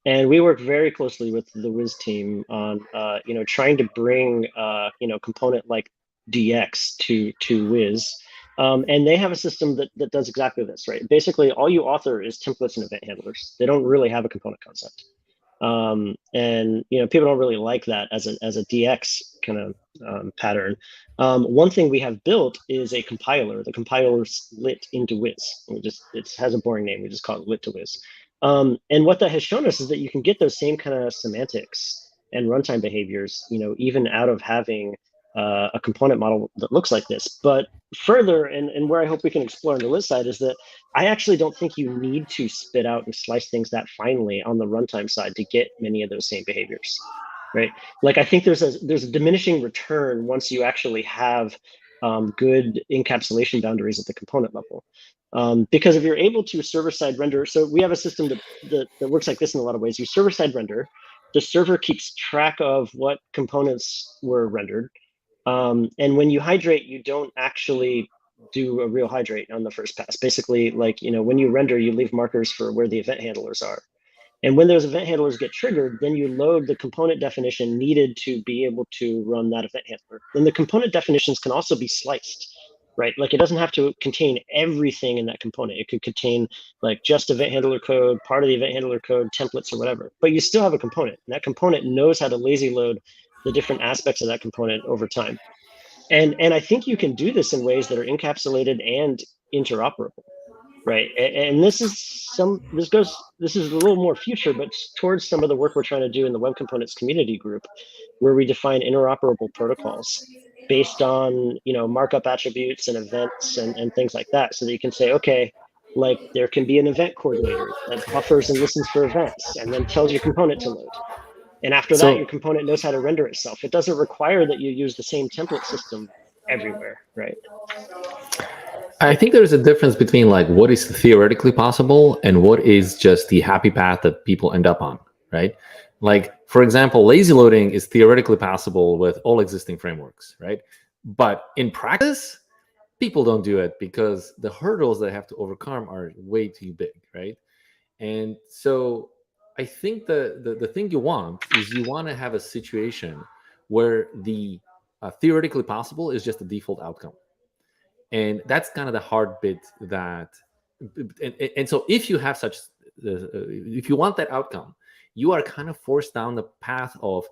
And we work very closely with the Wiz team on trying to bring component like DX to Wiz. And they have a system that does exactly this, right? Basically, all you author is templates and event handlers. They don't really have a component concept. And people don't really like that as a DX kind of pattern. One thing we have built is a compiler. The compiler's lit into Wiz. It has a boring name. We just call it lit to Wiz. And what that has shown us is that you can get those same kind of semantics and runtime behaviors, even out of having a component model that looks like this. But further, and where I hope we can explore on the lit side, is that I actually don't think you need to spit out and slice things that finely on the runtime side to get many of those same behaviors, right? Like, I think there's a diminishing return once you actually have good encapsulation boundaries at the component level. Because if you're able to server-side render, so we have a system that works like this in a lot of ways. You server-side render, the server keeps track of what components were rendered. And when you hydrate, you don't actually do a real hydrate on the first pass. Basically, when you render, you leave markers for where the event handlers are. And when those event handlers get triggered, then you load the component definition needed to be able to run that event handler. Then the component definitions can also be sliced, right? Like, it doesn't have to contain everything in that component. It could contain just event handler code, part of the event handler code, templates, or whatever. But you still have a component, and that component knows how to lazy load the different aspects of that component over time. And I think you can do this in ways that are encapsulated and interoperable, right? And this is a little more future, but towards some of the work we're trying to do in the Web Components community group, where we define interoperable protocols based on markup attributes and events and things like that, so that you can say, okay, there can be an event coordinator that buffers and listens for events and then tells your component to load. And after that, your component knows how to render itself. It doesn't require that you use the same template system everywhere, right? I think there's a difference between what is theoretically possible and what is just the happy path that people end up on, right? For example, lazy loading is theoretically possible with all existing frameworks, right? But in practice, people don't do it because the hurdles they have to overcome are way too big, right? And so I think the thing you want is you want to have a situation where the theoretically possible is just the default outcome. And that's kind of the hard bit and so if you have if you want that outcome, you are kind of forced down the path of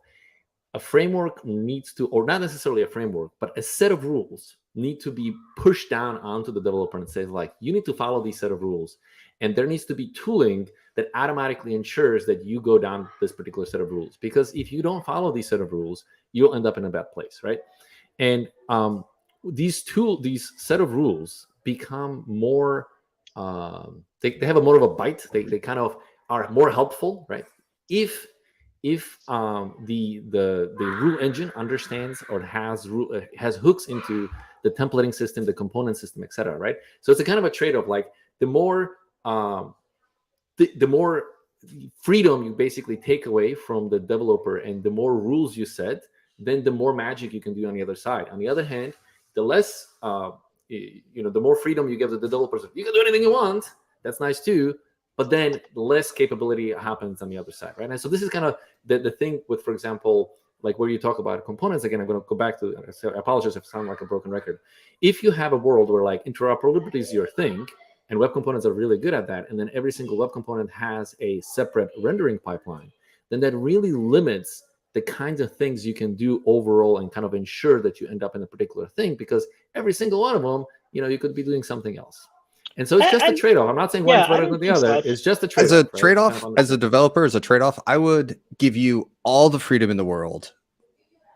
a framework needs to, or not necessarily a framework, but a set of rules need to be pushed down onto the developer and says, you need to follow these set of rules. And there needs to be tooling that automatically ensures that you go down this particular set of rules. Because if you don't follow these set of rules, you'll end up in a bad place, right? And these set of rules become more, they have more of a bite. They kind of are more helpful, right? If the rule engine understands or has hooks into the templating system, the component system, etc., right? So it's a kind of a trade-off. The more the more freedom you basically take away from the developer and the more rules you set, then the more magic you can do on the other side. On the other hand, the less the more freedom you give the developers. You can do anything you want. That's nice too. But then less capability happens on the other side, right? And so this is kind of the thing with, for example, where you talk about components. Again, I'm going to go back to, I apologize if I sound like a broken record. If you have a world where interoperability is your thing, and web components are really good at that, and then every single web component has a separate rendering pipeline, then that really limits the kinds of things you can do overall and kind of ensure that you end up in a particular thing, because every single one of them, you could be doing something else. And so it's just a trade-off. I'm not saying one's better than the other. It's just a trade-off. As a trade-off, as a developer, as a trade-off, I would give you all the freedom in the world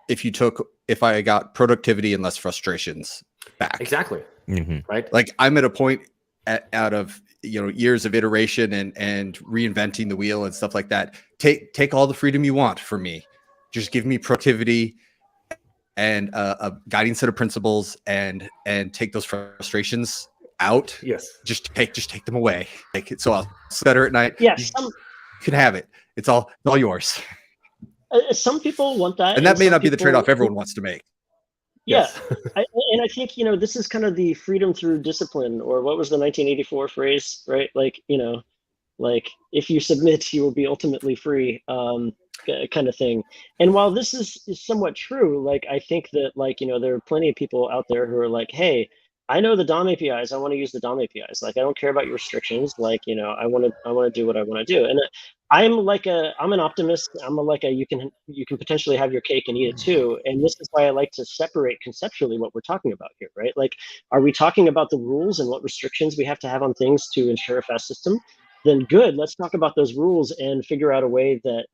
if I got productivity and less frustrations back. Exactly. Mm-hmm. Right. I'm at a point out of years of iteration and reinventing the wheel and stuff like that. Take all the freedom you want from me. Just give me productivity and a guiding set of principles, and take those frustrations out. Yes. Just take them away. So I'll sleep better at night. Yes. You can have it. It's all yours. Some people want that, and that may not be the trade-off everyone wants to make. Yeah, and I think this is kind of the freedom through discipline, or what was the 1984 phrase, right? like if you submit, you will be ultimately free, kind of thing. And while this is somewhat true, like I think that like, there are plenty of people out there who are like, hey, I know the DOM APIs. I want to use the DOM APIs. Like, I don't care about your restrictions. Like, I want to do what I want to do. And I'm an optimist. You can potentially have your cake and eat it too. And this is why I like to separate conceptually what we're talking about here, right? Like, are we talking about the rules and what restrictions we have to have on things to ensure a fast system? Then good, let's talk about those rules and figure out a way that,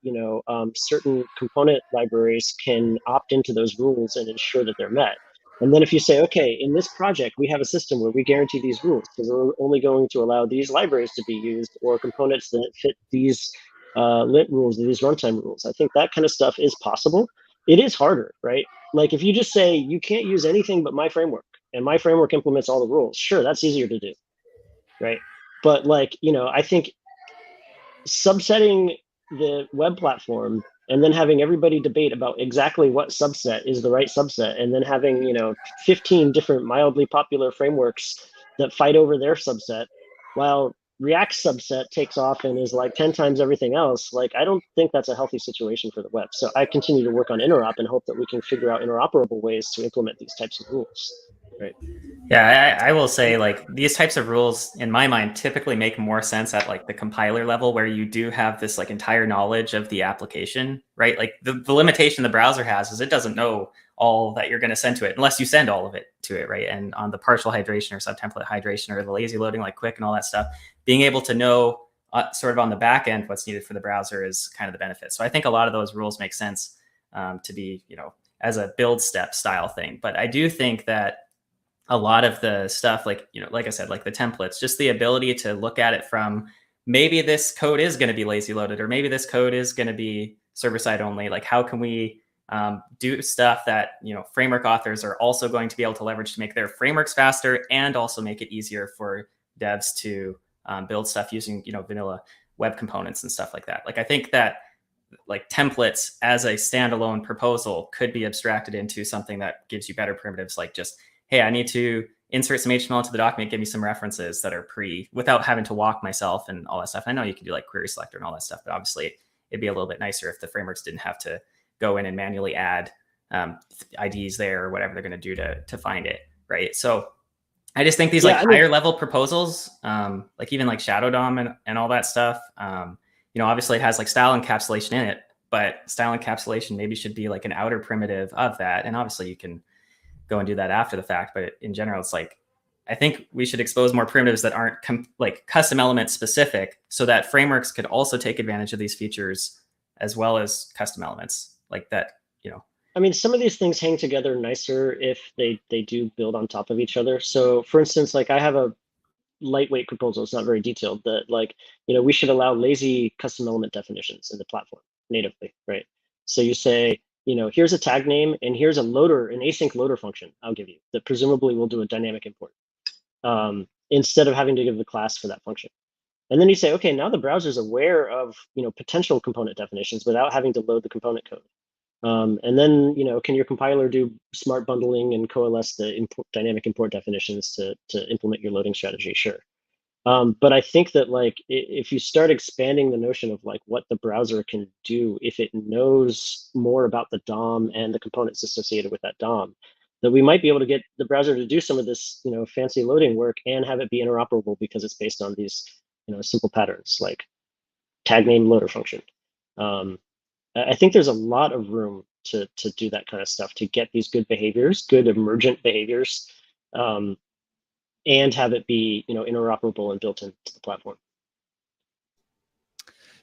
certain component libraries can opt into those rules and ensure that they're met. And then if you say, okay, in this project, we have a system where we guarantee these rules. So we're only going to allow these libraries to be used or components that fit these lit rules, these runtime rules. I think that kind of stuff is possible. It is harder, right? Like if you just say, you can't use anything but my framework and my framework implements all the rules. Sure, that's easier to do, right? But like, I think subsetting the web platform and then having everybody debate about exactly what subset is the right subset, and then having 15 different mildly popular frameworks that fight over their subset, while React's subset takes off and is like 10 times everything else. Like, I don't think that's a healthy situation for the web. So I continue to work on interop and hope that we can figure out interoperable ways to implement these types of rules. Right. Yeah, I will say like these types of rules in my mind typically make more sense at like the compiler level, where you do have this like entire knowledge of the application, right? Like the limitation the browser has is it doesn't know all that you're going to send to it unless you send all of it to it, right? And on the partial hydration or subtemplate hydration or the lazy loading like quick and all that stuff, being able to know sort of on the back end what's needed for the browser is kind of the benefit. So I think a lot of those rules make sense to be, as a build step style thing. But I do think that a lot of the stuff, like, like I said, like the templates, just the ability to look at it from maybe this code is going to be lazy loaded, or maybe this code is going to be server side only. Like, how can we do stuff that, framework authors are also going to be able to leverage to make their frameworks faster and also make it easier for devs to build stuff using, vanilla web components and stuff like that. Like, I think that like templates as a standalone proposal could be abstracted into something that gives you better primitives, like just, hey, I need to insert some HTML into the document, give me some references that are without having to walk myself and all that stuff. I know you can do like query selector and all that stuff, but obviously it'd be a little bit nicer if the frameworks didn't have to go in and manually add IDs there or whatever they're going to do to find it, right? So I just think these higher level proposals, like even like Shadow DOM and all that stuff, obviously it has like style encapsulation in it, but style encapsulation maybe should be like an outer primitive of that. And obviously you can go and do that after the fact. But in general, it's like, I think we should expose more primitives that aren't like custom element specific, so that frameworks could also take advantage of these features as well as custom elements like that, I mean, some of these things hang together nicer if they do build on top of each other. So for instance, like I have a lightweight proposal, it's not very detailed, that like, we should allow lazy custom element definitions in the platform natively, right? So you say, here's a tag name and here's a loader, an async loader function I'll give you that presumably will do a dynamic import instead of having to give the class for that function. And then you say, okay, now the browser's aware of potential component definitions without having to load the component code. And then can your compiler do smart bundling and coalesce the dynamic import definitions to implement your loading strategy? Sure. But I think that like if you start expanding the notion of like what the browser can do if it knows more about the DOM and the components associated with that DOM, that we might be able to get the browser to do some of this fancy loading work and have it be interoperable because it's based on these simple patterns like tag name loader function. I think there's a lot of room to do that kind of stuff, to get these good behaviors, good emergent behaviors, and have it be interoperable and built into the platform.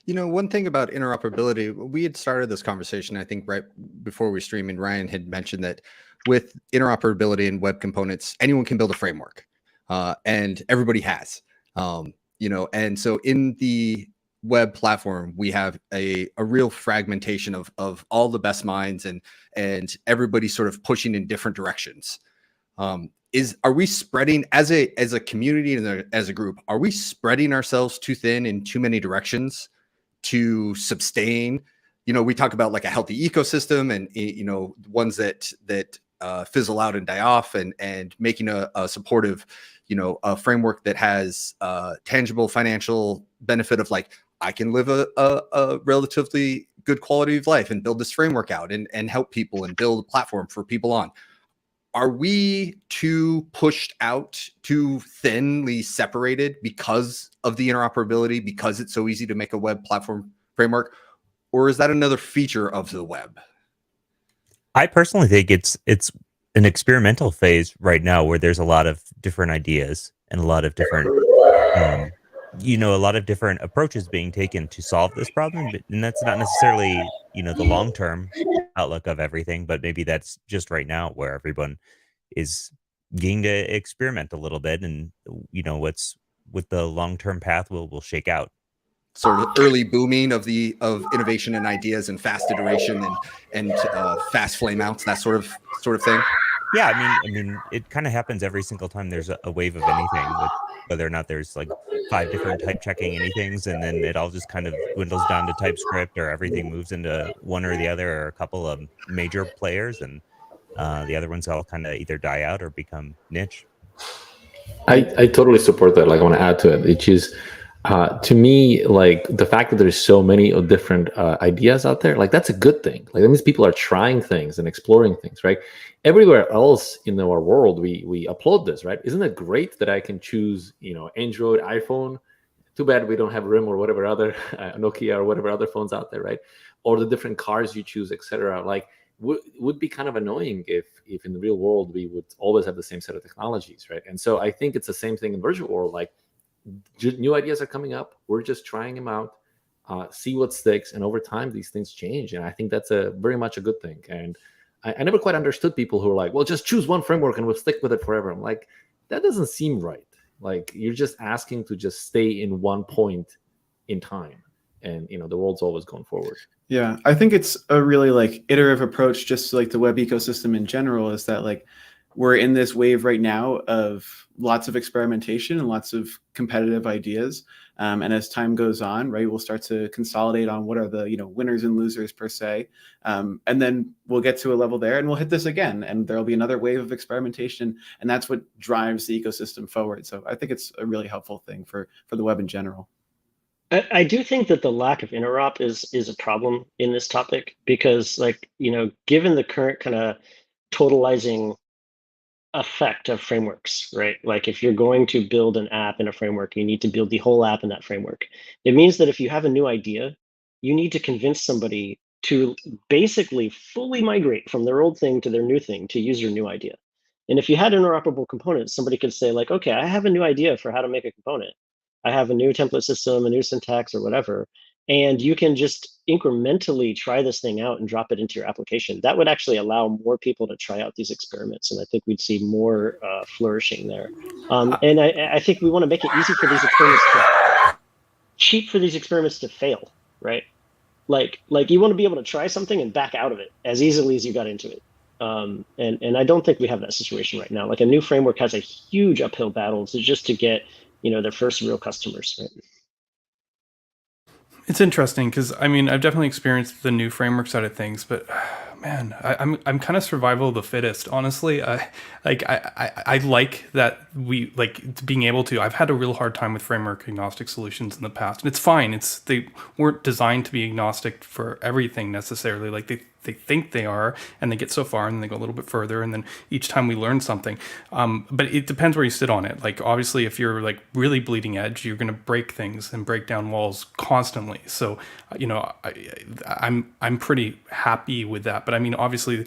One thing about interoperability, we had started this conversation, I think, right before we streamed, and Ryan had mentioned that with interoperability and web components, anyone can build a framework, and everybody has, and so in the web platform, we have a real fragmentation of all the best minds and everybody sort of pushing in different directions. Are we spreading as a community and as a group? Are we spreading ourselves too thin in too many directions to sustain? We talk about like a healthy ecosystem and ones that fizzle out and die off, and making a supportive a framework that has tangible financial benefit of like, I can live a relatively good quality of life and build this framework out and help people and build a platform for people on. Are we too pushed out, too thinly separated because of the interoperability, because it's so easy to make a web platform framework? Or is that another feature of the web? I personally think it's an experimental phase right now where there's a lot of different ideas and a lot of different, a lot of different approaches being taken to solve this problem. And that's not necessarily, the long-term outlook of everything, but maybe that's just right now where everyone is getting to experiment a little bit, and what's with the long-term path will shake out. Sort of early booming of innovation and ideas and fast iteration and fast flame outs, that sort of thing. Yeah, I mean, it kind of happens every single time there's a wave of anything, with whether or not there's like 5 different type checking anythings, and then it all just kind of dwindles down to TypeScript, or everything moves into one or the other, or a couple of major players, and the other ones all kind of either die out or become niche. I totally support that. Like, I want to add to it, which is, to me, like, the fact that there's so many different ideas out there, like, that's a good thing. Like, that means people are trying things and exploring things, right? Everywhere else in our world, we upload this, right? Isn't it great that I can choose, Android, iPhone? Too bad we don't have RIM or whatever other Nokia or whatever other phones out there, right? Or the different cars you choose, etc. Like, would be kind of annoying if in the real world we would always have the same set of technologies, right? And so I think it's the same thing in virtual world. Like, new ideas are coming up, we're just trying them out, see what sticks, and over time these things change, and I think that's very much a good thing. And I never quite understood people who are like, well, just choose one framework and we'll stick with it forever. I'm like, that doesn't seem right. Like, you're just asking to just stay in one point in time, and the world's always going forward. Yeah, I think it's a really like iterative approach, just like the web ecosystem in general, is that like we're in this wave right now of lots of experimentation and lots of competitive ideas. And as time goes on, right, we'll start to consolidate on what are the winners and losers per se. And then we'll get to a level there and we'll hit this again, and there'll be another wave of experimentation, and that's what drives the ecosystem forward. So I think it's a really helpful thing for the web in general. I do think that the lack of interop is a problem in this topic, because given the current kind of totalizing effect of frameworks, right? Like, if you're going to build an app in a framework, you need to build the whole app in that framework. It means that if you have a new idea, you need to convince somebody to basically fully migrate from their old thing to their new thing to use your new idea. And if you had interoperable components, somebody could say like, okay, I have a new idea for how to make a component. I have a new template system, a new syntax, or whatever. And you can just incrementally try this thing out and drop it into your application. That would actually allow more people to try out these experiments. And I think we'd see more flourishing there. And I think we want to make it easy for these experiments cheap for these experiments to fail, right? Like you want to be able to try something and back out of it as easily as you got into it. And I don't think we have that situation right now. Like, a new framework has a huge uphill battle to get their first real customers, right? It's interesting because I've definitely experienced the new framework side of things, but man, I'm kind of survival of the fittest, honestly. I like that we like being able to. I've had a real hard time with framework agnostic solutions in the past, and it's fine. They weren't designed to be agnostic for everything necessarily. Like, they think they are, and they get so far, and then they go a little bit further, and then each time we learn something. But it depends where you sit on it. Like, obviously, if you're like really bleeding edge, you're going to break things and break down walls constantly. So, I'm pretty happy with that. But obviously,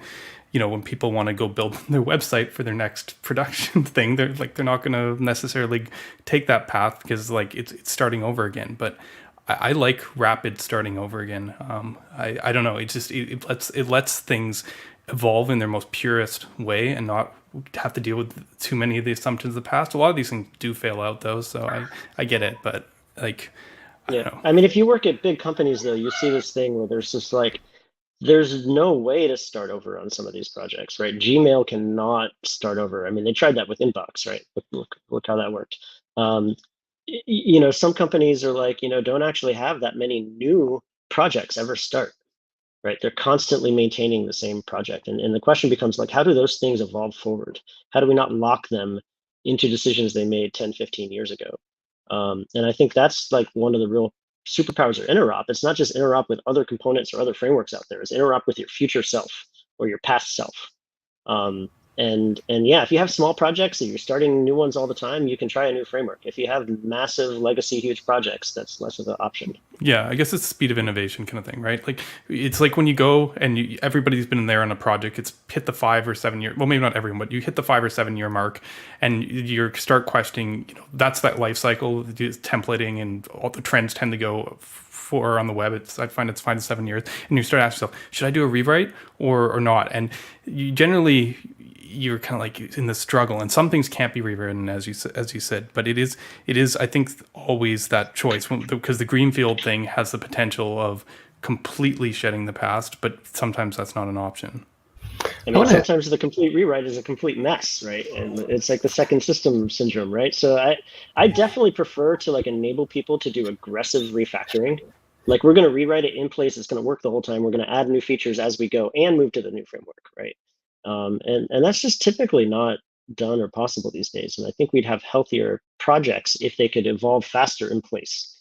when people want to go build their website for their next production thing, they're not going to necessarily take that path because it's starting over again. But I like rapid starting over again. I don't know. It lets things evolve in their most purest way and not have to deal with too many of the assumptions of the past. A lot of these things do fail out though, so I get it. But I don't know. If you work at big companies though, you see this thing where there's just there's no way to start over on some of these projects, right? Gmail cannot start over. They tried that with Inbox, right? Look how that worked. Some companies are don't actually have that many new projects ever start, right? They're constantly maintaining the same project. And the question becomes how do those things evolve forward? How do we not lock them into decisions they made 10, 15 years ago. And I think that's like one of the real superpowers of interop. It's not just interop with other components or other frameworks out there. It's interop with your future self or your past self. And yeah, if you have small projects that you're starting new ones all the time, you can try a new framework. If you have massive legacy, huge projects, that's less of an option. Yeah, I guess it's the speed of innovation kind of thing, right? Like it's like when you go and everybody's been in there on a project, it's hit the 5 or 7 year, well, maybe not everyone, but you hit the 5 or 7 year mark and you start questioning, that's that life cycle, templating, and all the trends tend to go for on the web. I find it's 5 to 7 years, and you start asking yourself, should I do a rewrite or not? And you generally, you're kind of like in the struggle, and some things can't be rewritten, as you said, but it is I think always that choice, because the greenfield thing has the potential of completely shedding the past, but sometimes that's not an option. I mean, sometimes the complete rewrite is a complete mess, right? And it's like the second system syndrome, right? So I definitely prefer to like enable people to do aggressive refactoring. Like, we're going to rewrite it in place, it's going to work the whole time, we're going to add new features as we go and move to the new framework, right? And that's just typically not done or possible these days. And I think we'd have healthier projects if they could evolve faster in place.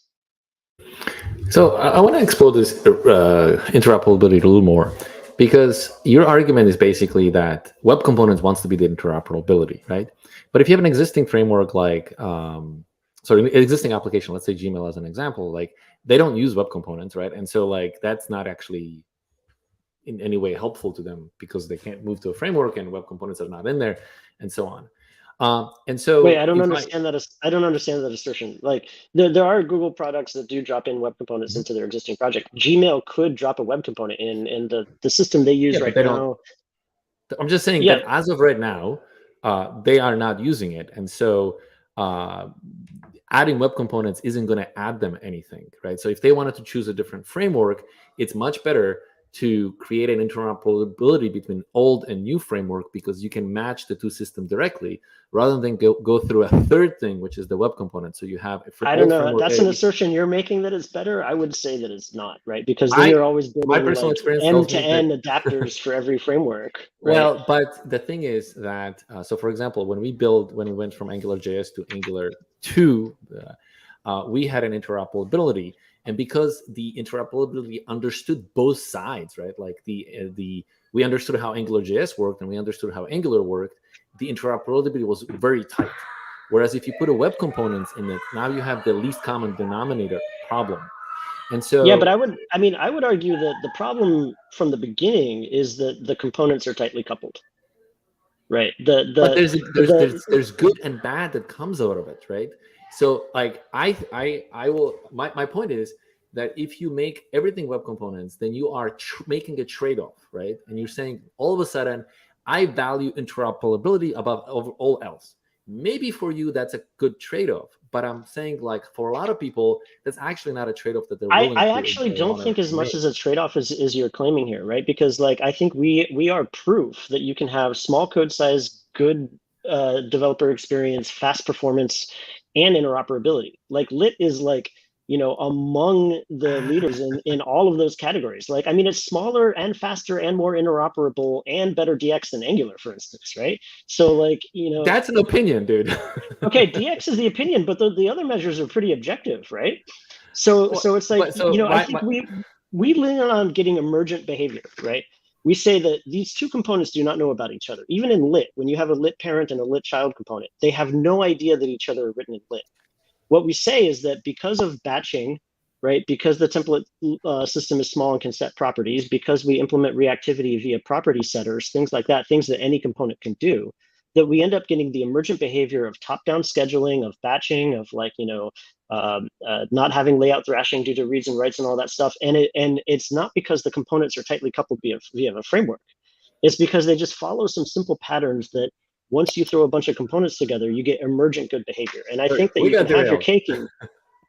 So I want to explore this interoperability a little more, because your argument is basically that web components wants to be the interoperability, right? But if you have an existing framework like, an existing application, let's say Gmail as an example, like they don't use web components, right? And so like that's not actually in any way helpful to them because they can't move to a framework and web components are not in there, and so on. And so wait, I don't understand that. I don't understand that assertion. Like there are Google products that do drop in web components into their existing project. Gmail could drop a web component in the system they use right now. I'm just saying that as of right now, they are not using it, and so adding web components isn't going to add them anything, right? So if they wanted to choose a different framework, it's much better to create an interoperability between old and new framework, because you can match the two systems directly rather than go through a third thing, which is the web component. So you have I don't know, that's an assertion you're making that it's better. I would say that it's not, right? Because then you're always building my personal experience end-to-end adapters for every framework, right? Well, but the thing is that so for example, when we went from AngularJS to Angular 2, we had an interoperability. And because the interoperability understood both sides, right? Like we understood how AngularJS worked and we understood how Angular worked. The interoperability was very tight. Whereas if you put a web components in it, now you have the least common denominator problem. And so yeah, but I would argue that the problem from the beginning is that the components are tightly coupled, right? But there's good and bad that comes out of it, right? So like I will, my point is that if you make everything web components, then you are making a trade-off, right? And you're saying all of a sudden, I value interoperability above all else. Maybe for you, that's a good trade-off. But I'm saying like for a lot of people, that's actually not a trade-off that they're willing to. I actually don't think as much as a trade-off as you're claiming here, right? Because like I think we are proof that you can have small code size, good developer experience, fast performance, and interoperability. Like Lit is like, among the leaders in all of those categories. Like, I mean, it's smaller and faster and more interoperable and better DX than Angular, for instance, right? So like, that's an opinion, dude. Okay, DX is the opinion, but the other measures are pretty objective, right? So it's like, I think we lean on getting emergent behavior, right? We say that these two components do not know about each other. Even in Lit, when you have a Lit parent and a Lit child component, they have no idea that each other are written in Lit. What we say is that because of batching, right, because the template system is small and can set properties, because we implement reactivity via property setters, things like that, things that any component can do, that we end up getting the emergent behavior of top-down scheduling, of batching, of like, not having layout thrashing due to reads and writes and all that stuff. And it's not because the components are tightly coupled via a framework. It's because they just follow some simple patterns that once you throw a bunch of components together, you get emergent good behavior. And I think that you can have your cake and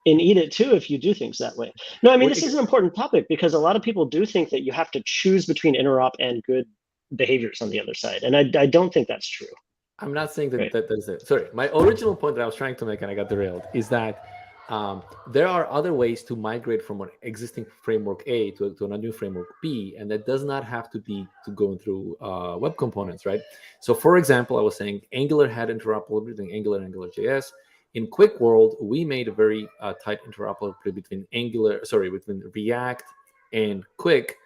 eat it too if you do things that way. No, I mean, this is an important topic because a lot of people do think that you have to choose between interop and good behaviors on the other side. And I don't think that's true. I'm not saying that that's it. Sorry, my original point that I was trying to make, and I got derailed, is that there are other ways to migrate from an existing framework A to a new framework B, and that does not have to be to going through web components, right? So, for example, I was saying Angular had interoperability between Angular and AngularJS. In Quick World, we made a very tight interoperability between React and Quick,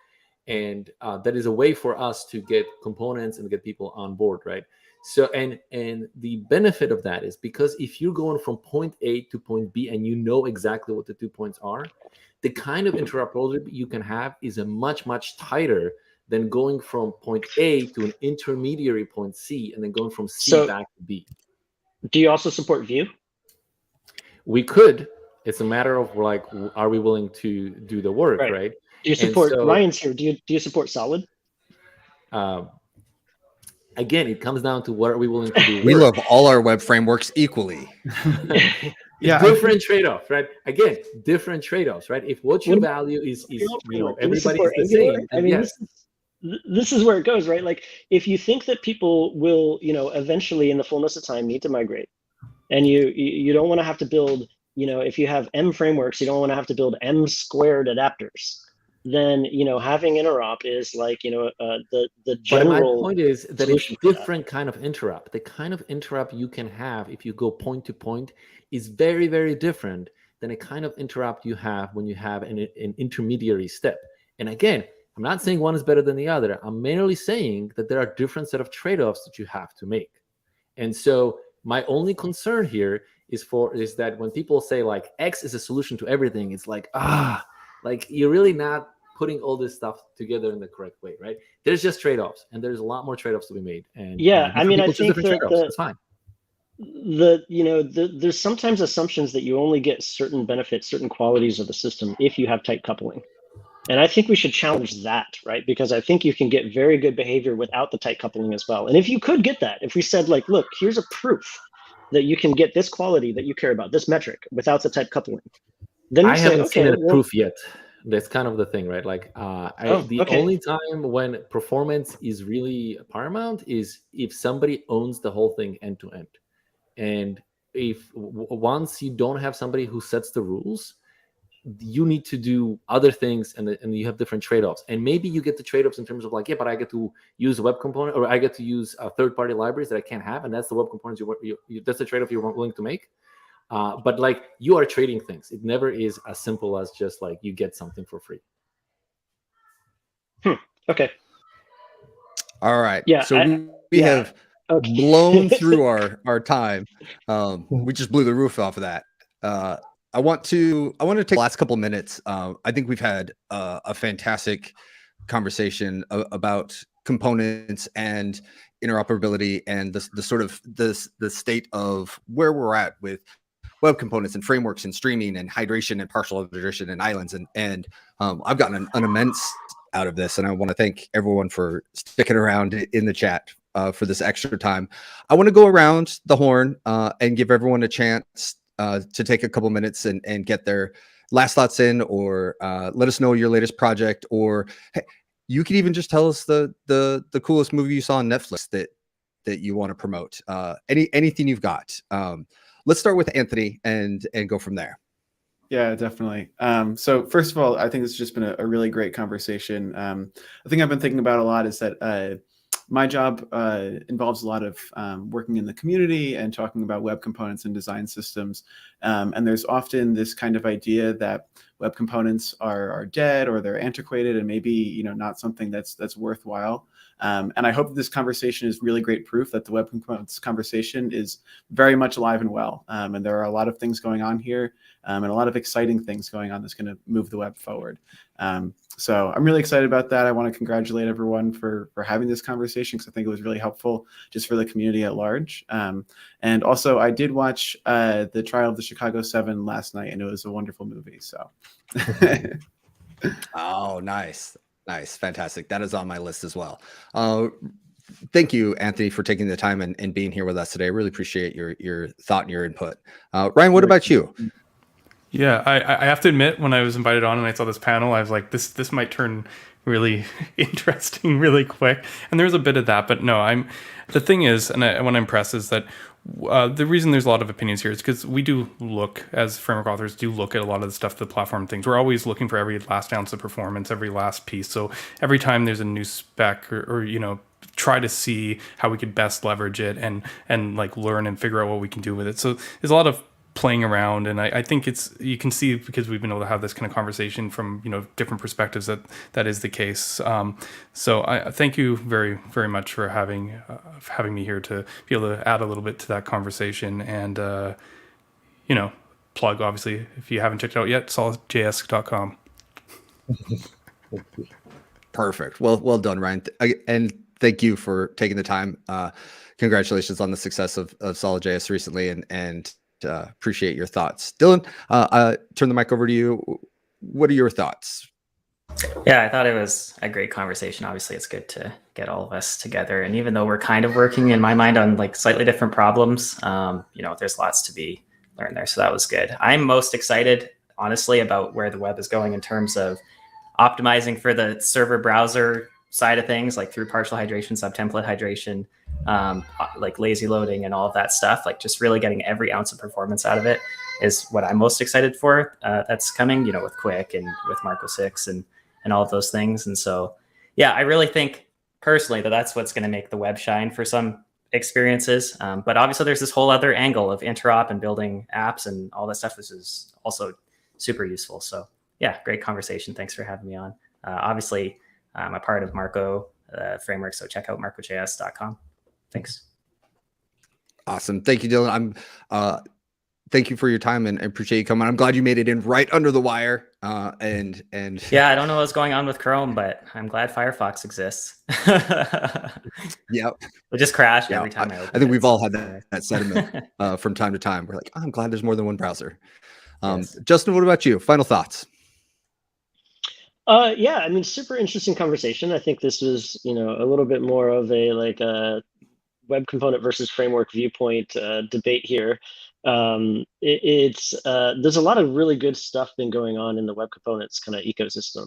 and that is a way for us to get components and get people on board, right? So, and the benefit of that is because if you're going from point A to point B and you know exactly what the 2 points are, the kind of interoperability you can have is a much tighter than going from point A to an intermediary point C and then going from C back to B. Do you also support Vue? We could. It's a matter of like, are we willing to do the work, right? Do you support Ryan's here? Do you support Solid? Again, it comes down to what are we willing to do. We love all our web frameworks equally. Yeah, different trade-offs, right? Again, different trade-offs, right? If what you value is everybody is the same. I mean, this is where it goes, right? Like, if you think that people will, eventually in the fullness of time need to migrate, and you don't want to have to build, if you have M frameworks, you don't want to have to build M squared adapters. Then having interop is like the general. But my point is that it's different kind of interop. The kind of interop you can have if you go point to point is very, very different than a kind of interop you have when you have an intermediary step. And again, I'm not saying one is better than the other. I'm merely saying that there are different set of trade-offs that you have to make. And so my only concern here is that when people say like X is a solution to everything, it's like like you're really not putting all this stuff together in the correct way, right? There's just trade-offs, and there's a lot more trade-offs to be made. And yeah, I mean, I think that's fine. There's sometimes assumptions that you only get certain benefits, certain qualities of the system if you have tight coupling. And I think we should challenge that, right? Because I think you can get very good behavior without the tight coupling as well. And if you could get that, if we said like, look, here's a proof that you can get this quality that you care about, this metric, without the tight coupling, then I haven't seen a proof yet. That's kind of the thing, right? Like only time when performance is really paramount is if somebody owns the whole thing end to end. And if once you don't have somebody who sets the rules, you need to do other things, and you have different trade-offs. And maybe you get the trade-offs in terms of like, yeah, but I get to use a web component, or I get to use third-party libraries that I can't have, and that's the web components that's the trade-off you're willing to make. But like, you are trading things. It never is as simple as just like you get something for free. Okay. All right. Yeah. So we have blown through our time. We just blew the roof off of that. I want to take the last couple minutes. I think we've had a fantastic conversation about components and interoperability and the sort of the state of where we're at with web components and frameworks and streaming and hydration and partial hydration and islands. And I've gotten an immense out of this. And I want to thank everyone for sticking around in the chat for this extra time. I want to go around the horn and give everyone a chance to take a couple minutes and get their last thoughts in, or let us know your latest project, or hey, you can even just tell us the coolest movie you saw on Netflix that you want to promote. Anything you've got. Let's start with Anthony and go from there. Yeah, definitely. So first of all, I think it's just been a really great conversation. The thing I've been thinking about a lot is that my job involves a lot of working in the community and talking about web components and design systems. And there's often this kind of idea that web components are dead, or they're antiquated, and maybe not something that's worthwhile. And I hope that this conversation is really great proof that the web components conversation is very much alive and well. And there are a lot of things going on here, and a lot of exciting things going on that's going to move the web forward. So I'm really excited about that. I want to congratulate everyone for having this conversation, because I think it was really helpful just for the community at large. And also, I did watch the Trial of the Chicago 7 last night, and it was a wonderful movie. So. Oh, nice. Nice. Fantastic. That is on my list as well. Thank you, Anthony, for taking the time and being here with us today. I really appreciate your thought and your input. Ryan, what about you? Yeah, I have to admit, when I was invited on and I saw this panel, I was like, this might turn really interesting really quick. And there's a bit of that, but no, the thing is, and what I'm impressed is that the reason there's a lot of opinions here is because we do look, as framework authors, do look at a lot of the stuff the platform thinks. We're always looking for every last ounce of performance, every last piece. So every time there's a new spec or try to see how we could best leverage it and like learn and figure out what we can do with it. So there's a lot of playing around, and I think you can see, because we've been able to have this kind of conversation from different perspectives, that is the case. So I thank you very, very much for having me here to be able to add a little bit to that conversation, and plug, obviously, if you haven't checked it out yet, solidjs.com. Perfect. Well done, Ryan, and thank you for taking the time. Congratulations on the success of SolidJS recently, and appreciate your thoughts. Dylan, turn the mic over to you. What are your thoughts? Yeah, I thought it was a great conversation. Obviously, it's good to get all of us together. And even though we're kind of working, in my mind, on like slightly different problems, there's lots to be learned there. So that was good. I'm most excited, honestly, about where the web is going in terms of optimizing for the server browser side of things, like through partial hydration, subtemplate hydration, like lazy loading and all of that stuff. Like just really getting every ounce of performance out of it is what I'm most excited for. That's coming, with Quick and with Marco 6 and all of those things. And so, yeah, I really think personally that's what's going to make the web shine for some experiences. But obviously there's this whole other angle of interop and building apps and all that stuff. This is also super useful. So yeah, great conversation. Thanks for having me on. Obviously, I'm a part of Marco framework, so check out marcojs.com. Thanks. Awesome. Thank you, Dylan. Thank you for your time and appreciate you coming. I'm glad you made it in right under the wire. And yeah, I don't know what's going on with Chrome, but I'm glad Firefox exists. Yep. It just crashed every time I open it. I think we've all had that sentiment from time to time. We're like, I'm glad there's more than one browser. Yes. Justin, what about you? Final thoughts? Yeah, I mean, super interesting conversation. I think this was, a little bit more of a web component versus framework viewpoint debate here. There's a lot of really good stuff been going on in the web components kind of ecosystem.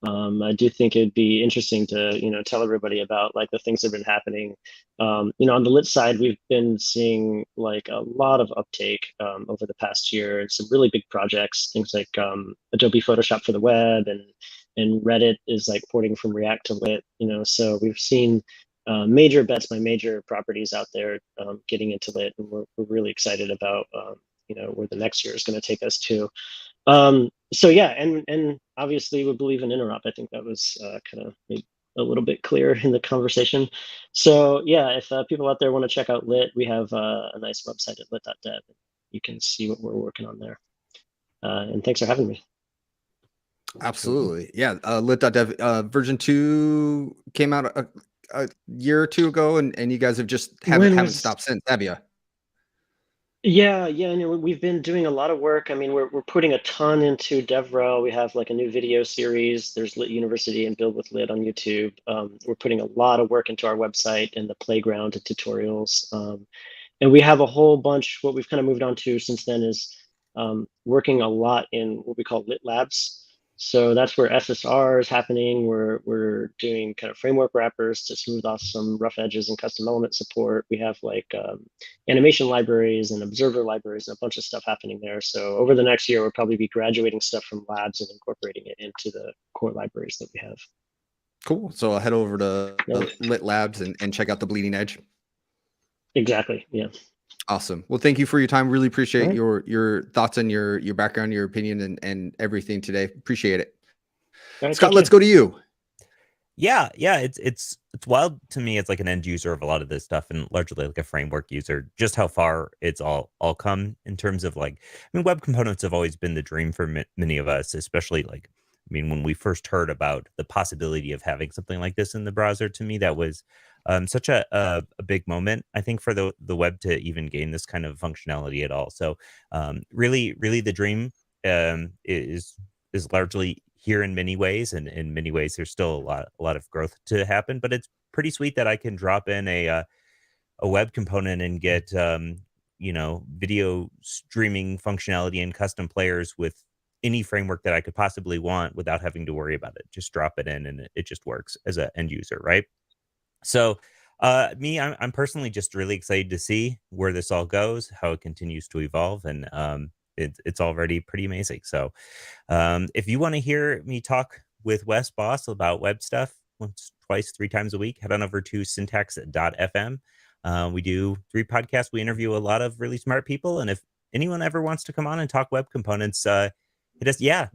I do think it'd be interesting to, tell everybody about like the things that have been happening. On the lit side, we've been seeing like a lot of uptake over the past year, and some really big projects, things like Adobe Photoshop for the web, and Reddit is like porting from React to lit, so we've seen major bets by major properties out there getting into lit, and we're really excited about where the next year is going to take us to. So yeah, and obviously we believe in interop. I think that was kind of made a little bit clear in the conversation. So yeah, if people out there want to check out lit, we have a nice website at lit.dev. You can see what we're working on there. And thanks for having me. Absolutely. Yeah. Lit.dev version 2 came out a year or two ago, and you guys have just haven't stopped since, have you? Yeah, we've been doing a lot of work. I mean, we're putting a ton into DevRel. We have like a new video series. There's Lit University and Build with Lit on YouTube. We're putting a lot of work into our website and the playground and tutorials. And we have a whole bunch. What we've kind of moved on to since then is working a lot in what we call Lit Labs. So that's where SSR is happening. We're doing kind of framework wrappers to smooth off some rough edges and custom element support. We have like animation libraries and observer libraries and a bunch of stuff happening there. So over the next year, we'll probably be graduating stuff from labs and incorporating it into the core libraries that we have. Cool. So I'll head over to Lit Labs and check out the Bleeding Edge. Exactly. Yeah. Awesome. Well, thank you for your time. Really appreciate your thoughts and your background, your opinion, and everything today. Appreciate it. Right, Scott, let's go to you. Yeah. It's wild to me. It's like an end user of a lot of this stuff, and largely like a framework user, just how far it's all come in terms of like, web components have always been the dream for many of us, especially like, when we first heard about the possibility of having something like this in the browser, to me, that was such a big moment, I think, for the web to even gain this kind of functionality at all. So really the dream is largely here in many ways, and in many ways there's still a lot of growth to happen, but it's pretty sweet that I can drop in a web component and get video streaming functionality and custom players with any framework that I could possibly want without having to worry about it. Just drop it in and it just works as an end user, right? So I'm personally just really excited to see where this all goes, how it continues to evolve, and it's already pretty amazing. So if you want to hear me talk with Wes Boss about web stuff once, twice, 3 times a week, head on over to syntax.fm. We do 3 podcasts. We interview a lot of really smart people, and if anyone ever wants to come on and talk web components, hit us. Yeah,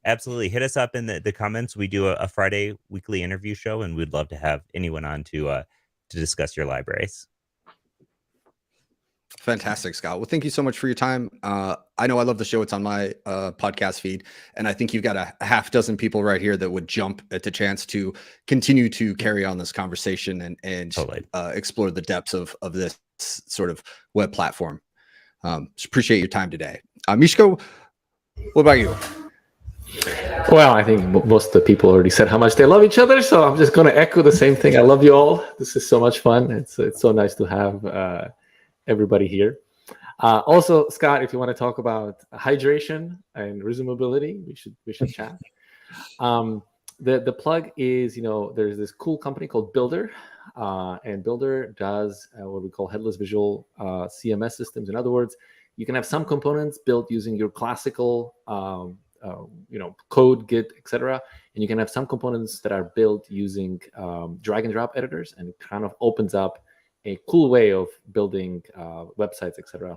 absolutely. Hit us up in the comments. We do a Friday weekly interview show, and we'd love to have anyone on to discuss your libraries. Fantastic, Scott. Well, thank you so much for your time. I know I love the show. It's on my podcast feed, and I think you've got a half dozen people right here that would jump at the chance to continue to carry on this conversation and Totally. Explore the depths of this sort of web platform. Just appreciate your time today. Miško, what about you? Well, I think most of the people already said how much they love each other, so I'm just going to echo the same thing. I love you all. This is so much fun. It's so nice to have everybody here. Also, Scott, if you want to talk about hydration and resumability, we should chat. The plug is, there's this cool company called Builder, and Builder does what we call headless visual CMS systems. In other words, you can have some components built using your classical code, Git, etc. And you can have some components that are built using drag and drop editors, and it kind of opens up a cool way of building websites, etc.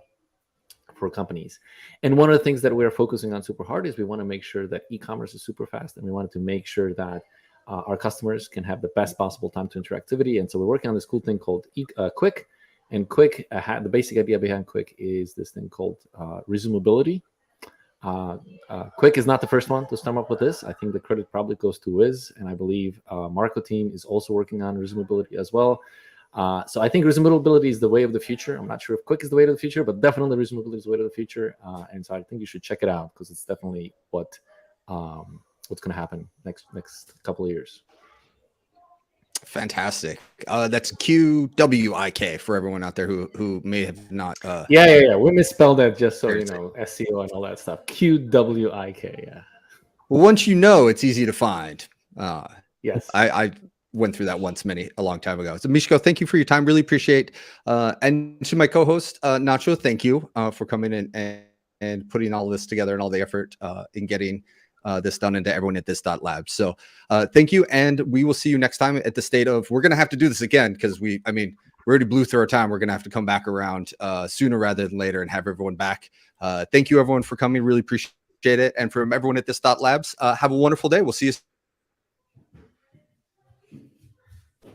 for companies. And one of the things that we're focusing on super hard is we want to make sure that e-commerce is super fast, and we wanted to make sure that our customers can have the best possible time to interactivity. And so we're working on this cool thing called Quick. And Quick, the basic idea behind Quick is this thing called resumability. Quick is not the first one to stum up with this. I think the credit probably goes to Wiz, and I believe Marco team is also working on resumability as well. So I think resumability is the way of the future. I'm not sure if Quick is the way of the future, but definitely resumability is the way of the future. And so I think you should check it out because it's definitely what's going to happen next couple of years. Fantastic. That's QWIK for everyone out there who may have not. Yeah. We misspelled that just so you know, SEO and all that stuff. QWIK. Yeah. Well, once you know, it's easy to find. Yes. I went through that a long time ago. So Miško, thank you for your time. Really appreciate. And to my co-host, Nacho, thank you for coming in and putting all of this together and all the effort in getting this done into everyone at this.lab. So thank you. And we will see you next time at the state of, we're going to have to do this again because we already blew through our time. We're going to have to come back around sooner rather than later and have everyone back. Thank you everyone for coming. Really appreciate it. And from everyone at this.labs, have a wonderful day. We'll see you